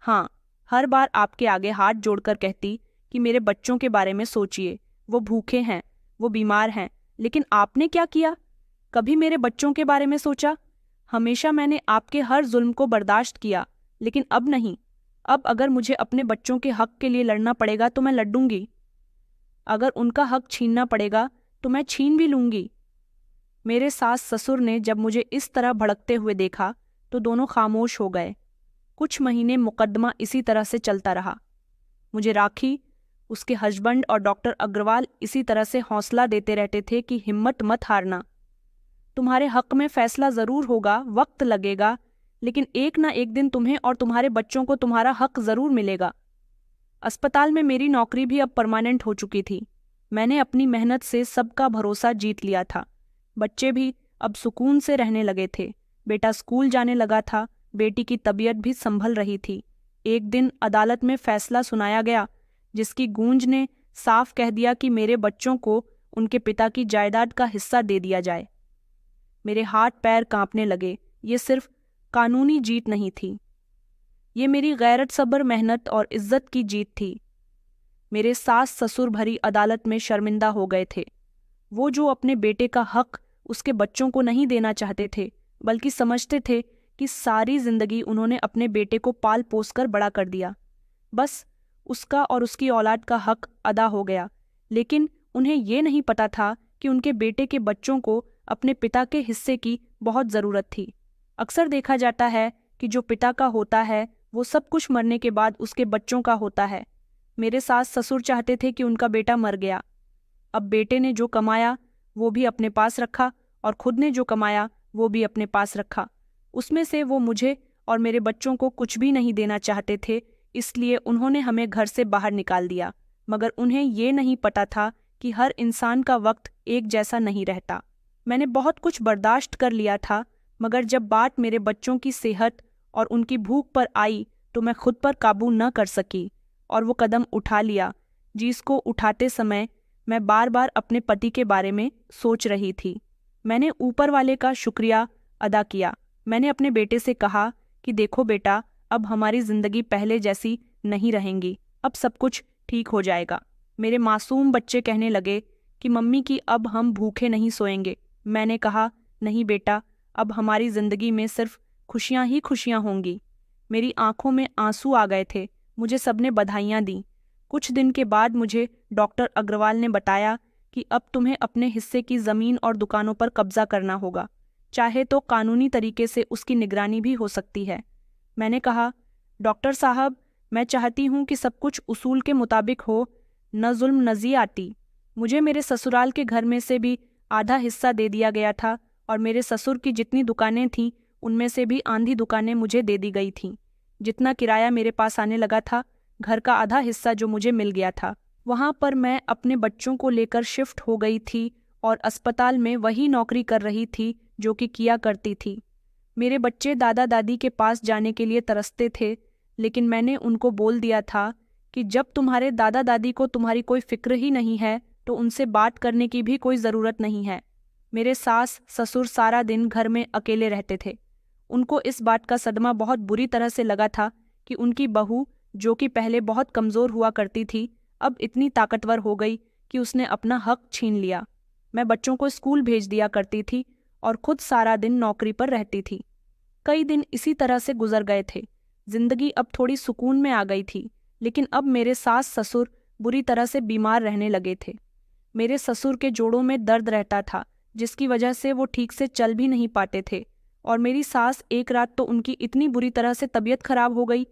हाँ, हर बार आपके आगे हाथ जोड़कर कहती कि मेरे बच्चों के बारे में सोचिए, वो भूखे हैं, वो बीमार हैं, लेकिन आपने क्या किया? कभी मेरे बच्चों के बारे में सोचा? हमेशा मैंने आपके हर जुल्म को बर्दाश्त किया, लेकिन अब नहीं। अब अगर मुझे अपने बच्चों के हक के लिए लड़ना पड़ेगा तो मैं लड़ूंगी। अगर उनका हक छीनना पड़ेगा तो मैं छीन भी लूंगी। मेरे सास ससुर ने जब मुझे इस तरह भड़कते हुए देखा तो दोनों खामोश हो गए। कुछ महीने मुकदमा इसी तरह से चलता रहा। मुझे राखी, उसके हस्बैंड और डॉक्टर अग्रवाल इसी तरह से हौसला देते रहते थे कि हिम्मत मत हारना, तुम्हारे हक में फैसला ज़रूर होगा, वक्त लगेगा, लेकिन एक ना एक दिन तुम्हें और तुम्हारे बच्चों को तुम्हारा हक ज़रूर मिलेगा। अस्पताल में मेरी नौकरी भी अब परमानेंट हो चुकी थी। मैंने अपनी मेहनत से सबका भरोसा जीत लिया था। बच्चे भी अब सुकून से रहने लगे थे। बेटा स्कूल जाने लगा था, बेटी की तबीयत भी संभल रही थी। एक दिन अदालत में फैसला सुनाया गया जिसकी गूंज ने साफ कह दिया कि मेरे बच्चों को उनके पिता की जायदाद का हिस्सा दे दिया जाए। मेरे हाथ पैर कांपने लगे। ये सिर्फ कानूनी जीत नहीं थी, ये मेरी गैरत, सब्र, मेहनत और इज्जत की जीत थी। मेरे सास ससुर भरी अदालत में शर्मिंदा हो गए थे। वो जो अपने बेटे का हक उसके बच्चों को नहीं देना चाहते थे, बल्कि समझते थे कि सारी जिंदगी उन्होंने अपने बेटे को पाल पोस कर बड़ा कर दिया, बस उसका और उसकी औलाद का हक अदा हो गया। लेकिन उन्हें ये नहीं पता था कि उनके बेटे के बच्चों को अपने पिता के हिस्से की बहुत ज़रूरत थी। अक्सर देखा जाता है कि जो पिता का होता है वो सब कुछ मरने के बाद उसके बच्चों का होता है। मेरे सास ससुर चाहते थे कि उनका बेटा मर गया। अब बेटे ने जो कमाया वो भी अपने पास रखा और खुद ने जो कमाया वो भी अपने पास रखा। उसमें से वो मुझे और मेरे बच्चों को कुछ भी नहीं देना चाहते थे, इसलिए उन्होंने हमें घर से बाहर निकाल दिया। मगर उन्हें ये नहीं पता था कि हर इंसान का वक्त एक जैसा नहीं रहता। मैंने बहुत कुछ बर्दाश्त कर लिया था, मगर जब बात मेरे बच्चों की सेहत और उनकी भूख पर आई तो मैं खुद पर काबू न कर सकी और वो कदम उठा लिया जिसको उठाते समय मैं बार बार अपने पति के बारे में सोच रही थी। मैंने ऊपर वाले का शुक्रिया अदा किया। मैंने अपने बेटे से कहा कि देखो बेटा, अब हमारी ज़िंदगी पहले जैसी नहीं रहेंगी, अब सब कुछ ठीक हो जाएगा। मेरे मासूम बच्चे कहने लगे कि मम्मी की अब हम भूखे नहीं सोएंगे। मैंने कहा नहीं बेटा, अब हमारी ज़िंदगी में सिर्फ खुशियाँ ही खुशियाँ होंगी। मेरी आंखों में आंसू आ गए थे। मुझे सबने बधाइयाँ दी। कुछ दिन के बाद मुझे डॉक्टर अग्रवाल ने बताया कि अब तुम्हें अपने हिस्से की ज़मीन और दुकानों पर कब्जा करना होगा, चाहे तो कानूनी तरीके से उसकी निगरानी भी हो सकती है। मैंने कहा डॉक्टर साहब, मैं चाहती हूँ कि सब कुछ उसूल के मुताबिक हो, न जुल्म न ज़ियादती। मुझे मेरे ससुराल के घर में से भी आधा हिस्सा दे दिया गया था और मेरे ससुर की जितनी दुकानें थीं उनमें से भी आधी दुकानें मुझे दे दी गई थीं। जितना किराया मेरे पास आने लगा था, घर का आधा हिस्सा जो मुझे मिल गया था, वहाँ पर मैं अपने बच्चों को लेकर शिफ्ट हो गई थी और अस्पताल में वही नौकरी कर रही थी जो कि किया करती थी। मेरे बच्चे दादा दादी के पास जाने के लिए तरसते थे, लेकिन मैंने उनको बोल दिया था कि जब तुम्हारे दादा दादी को तुम्हारी कोई फिक्र ही नहीं है तो उनसे बात करने की भी कोई ज़रूरत नहीं है। मेरे सास ससुर सारा दिन घर में अकेले रहते थे। उनको इस बात का सदमा बहुत बुरी तरह से लगा था कि उनकी बहू, जो कि पहले बहुत कमज़ोर हुआ करती थी, अब इतनी ताकतवर हो गई कि उसने अपना हक छीन लिया। मैं बच्चों को स्कूल भेज दिया करती थी और खुद सारा दिन नौकरी पर रहती थी। कई दिन इसी तरह से गुजर गए थे। जिंदगी अब थोड़ी सुकून में आ गई थी, लेकिन अब मेरे सास ससुर बुरी तरह से बीमार रहने लगे थे। मेरे ससुर के जोड़ों में दर्द रहता था, जिसकी वजह से वो ठीक से चल भी नहीं पाते थे, और मेरी सास एक रात तो उनकी इतनी बुरी तरह से तबीयत खराब हो गई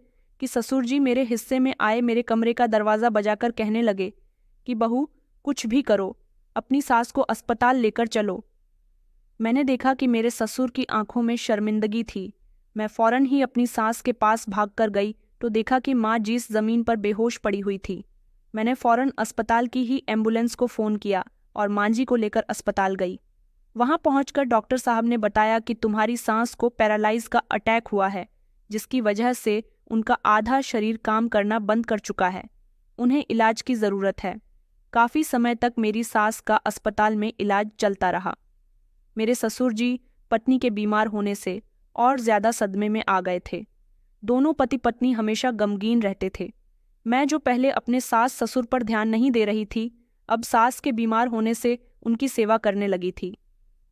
कि ससुर जी मेरे हिस्से में आए मेरे कमरे का दरवाज़ा बजाकर कहने लगे कि बहू, कुछ भी करो, अपनी सास को अस्पताल लेकर चलो। मैंने देखा कि मेरे ससुर की आंखों में शर्मिंदगी थी। मैं फौरन ही अपनी सास के पास भागकर गई तो देखा कि माँ जिस ज़मीन पर बेहोश पड़ी हुई थी। मैंने फौरन अस्पताल की ही एम्बुलेंस को फ़ोन किया और माँ जी को लेकर अस्पताल गई। वहाँ पहुंचकर डॉक्टर साहब ने बताया कि तुम्हारी सांस को पैरालाइज का अटैक हुआ है, जिसकी वजह से उनका आधा शरीर काम करना बंद कर चुका है। उन्हें इलाज की ज़रूरत है। काफ़ी समय तक मेरी सास का अस्पताल में इलाज चलता रहा। मेरे ससुर जी पत्नी के बीमार होने से और ज़्यादा सदमे में आ गए थे। दोनों पति पत्नी हमेशा गमगीन रहते थे। मैं जो पहले अपने सास ससुर पर ध्यान नहीं दे रही थी, अब सास के बीमार होने से उनकी सेवा करने लगी थी।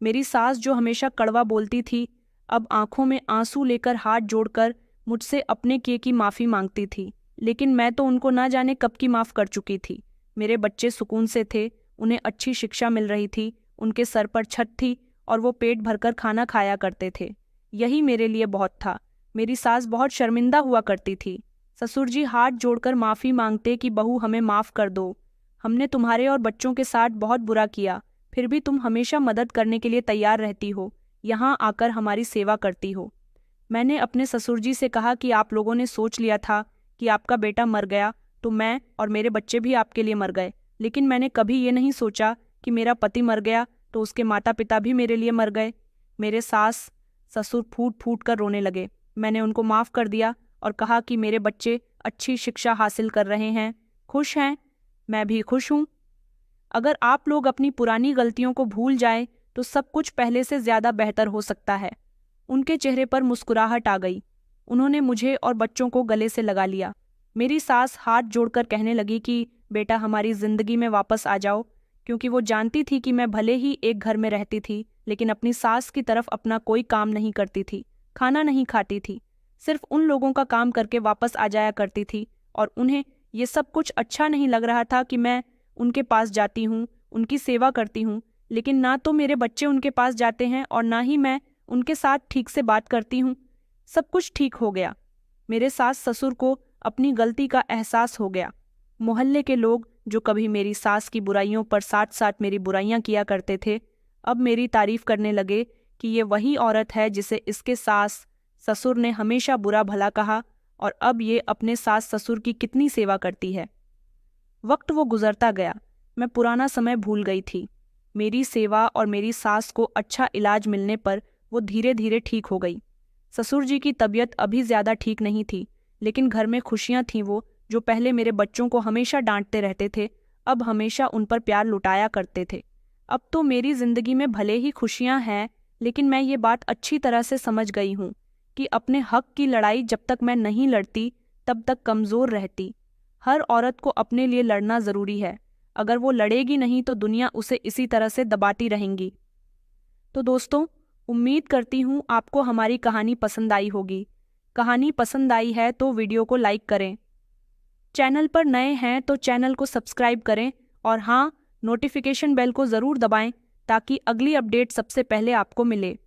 मेरी सास जो हमेशा कड़वा बोलती थी, अब आंखों में आंसू लेकर हाथ जोड़कर मुझसे अपने किए की माफ़ी मांगती थी। लेकिन मैं तो उनको ना जाने कब की माफ़ कर चुकी थी। मेरे बच्चे सुकून से थे, उन्हें अच्छी शिक्षा मिल रही थी, उनके सर पर छत थी और वो पेट भरकर खाना खाया करते थे। यही मेरे लिए बहुत था। मेरी सास बहुत शर्मिंदा हुआ करती थी। ससुर जी हाथ जोड़कर माफ़ी मांगते कि बहू, हमें माफ़ कर दो, हमने तुम्हारे और बच्चों के साथ बहुत बुरा किया, फिर भी तुम हमेशा मदद करने के लिए तैयार रहती हो, यहाँ आकर हमारी सेवा करती हो। मैंने अपने ससुर जी से कहा कि आप लोगों ने सोच लिया था कि आपका बेटा मर गया तो मैं और मेरे बच्चे भी आपके लिए मर गए, लेकिन मैंने कभी ये नहीं सोचा कि मेरा पति मर गया तो उसके माता पिता भी मेरे लिए मर गए। मेरे सास ससुर फूट फूट कर रोने लगे। मैंने उनको माफ़ कर दिया और कहा कि मेरे बच्चे अच्छी शिक्षा हासिल कर रहे हैं, खुश हैं, मैं भी खुश हूँ। अगर आप लोग अपनी पुरानी गलतियों को भूल जाएं तो सब कुछ पहले से ज़्यादा बेहतर हो सकता है। उनके चेहरे पर मुस्कुराहट आ गई। उन्होंने मुझे और बच्चों को गले से लगा लिया। मेरी सास हाथ जोड़कर कहने लगी कि बेटा हमारी जिंदगी में वापस आ जाओ, क्योंकि वो जानती थी कि मैं भले ही एक घर में रहती थी लेकिन अपनी सास की तरफ अपना कोई काम नहीं करती थी, खाना नहीं खाती थी, सिर्फ उन लोगों का काम करके वापस आ जाया करती थी। और उन्हें ये सब कुछ अच्छा नहीं लग रहा था कि मैं उनके पास जाती हूँ, उनकी सेवा करती हूँ, लेकिन ना तो मेरे बच्चे उनके पास जाते हैं और ना ही मैं उनके साथ ठीक से बात करती हूँ। सब कुछ ठीक हो गया। मेरे सास ससुर को अपनी गलती का एहसास हो गया। मोहल्ले के लोग जो कभी मेरी सास की बुराइयों पर साथ साथ मेरी बुराइयां किया करते थे, अब मेरी तारीफ करने लगे कि ये वही औरत है जिसे इसके सास ससुर ने हमेशा बुरा भला कहा और अब ये अपने सास ससुर की कितनी सेवा करती है। वक्त वो गुजरता गया, मैं पुराना समय भूल गई थी। मेरी सेवा और मेरी सास को अच्छा इलाज मिलने पर वो धीरे धीरे ठीक हो गई। ससुर जी की तबीयत अभी ज़्यादा ठीक नहीं थी, लेकिन घर में खुशियां थीं। वो जो पहले मेरे बच्चों को हमेशा डांटते रहते थे, अब हमेशा उन पर प्यार लुटाया करते थे। अब तो मेरी जिंदगी में भले ही खुशियां हैं, लेकिन मैं ये बात अच्छी तरह से समझ गई हूँ कि अपने हक की लड़ाई जब तक मैं नहीं लड़ती तब तक कमज़ोर रहती। हर औरत को अपने लिए लड़ना ज़रूरी है। अगर वो लड़ेगी नहीं तो दुनिया उसे इसी तरह से दबाती रहेंगी। तो दोस्तों, उम्मीद करती हूँ आपको हमारी कहानी पसंद आई होगी। कहानी पसंद आई है तो वीडियो को लाइक करें। चैनल पर नए हैं तो चैनल को सब्सक्राइब करें और हाँ, नोटिफिकेशन बेल को ज़रूर दबाएं ताकि अगली अपडेट सबसे पहले आपको मिले।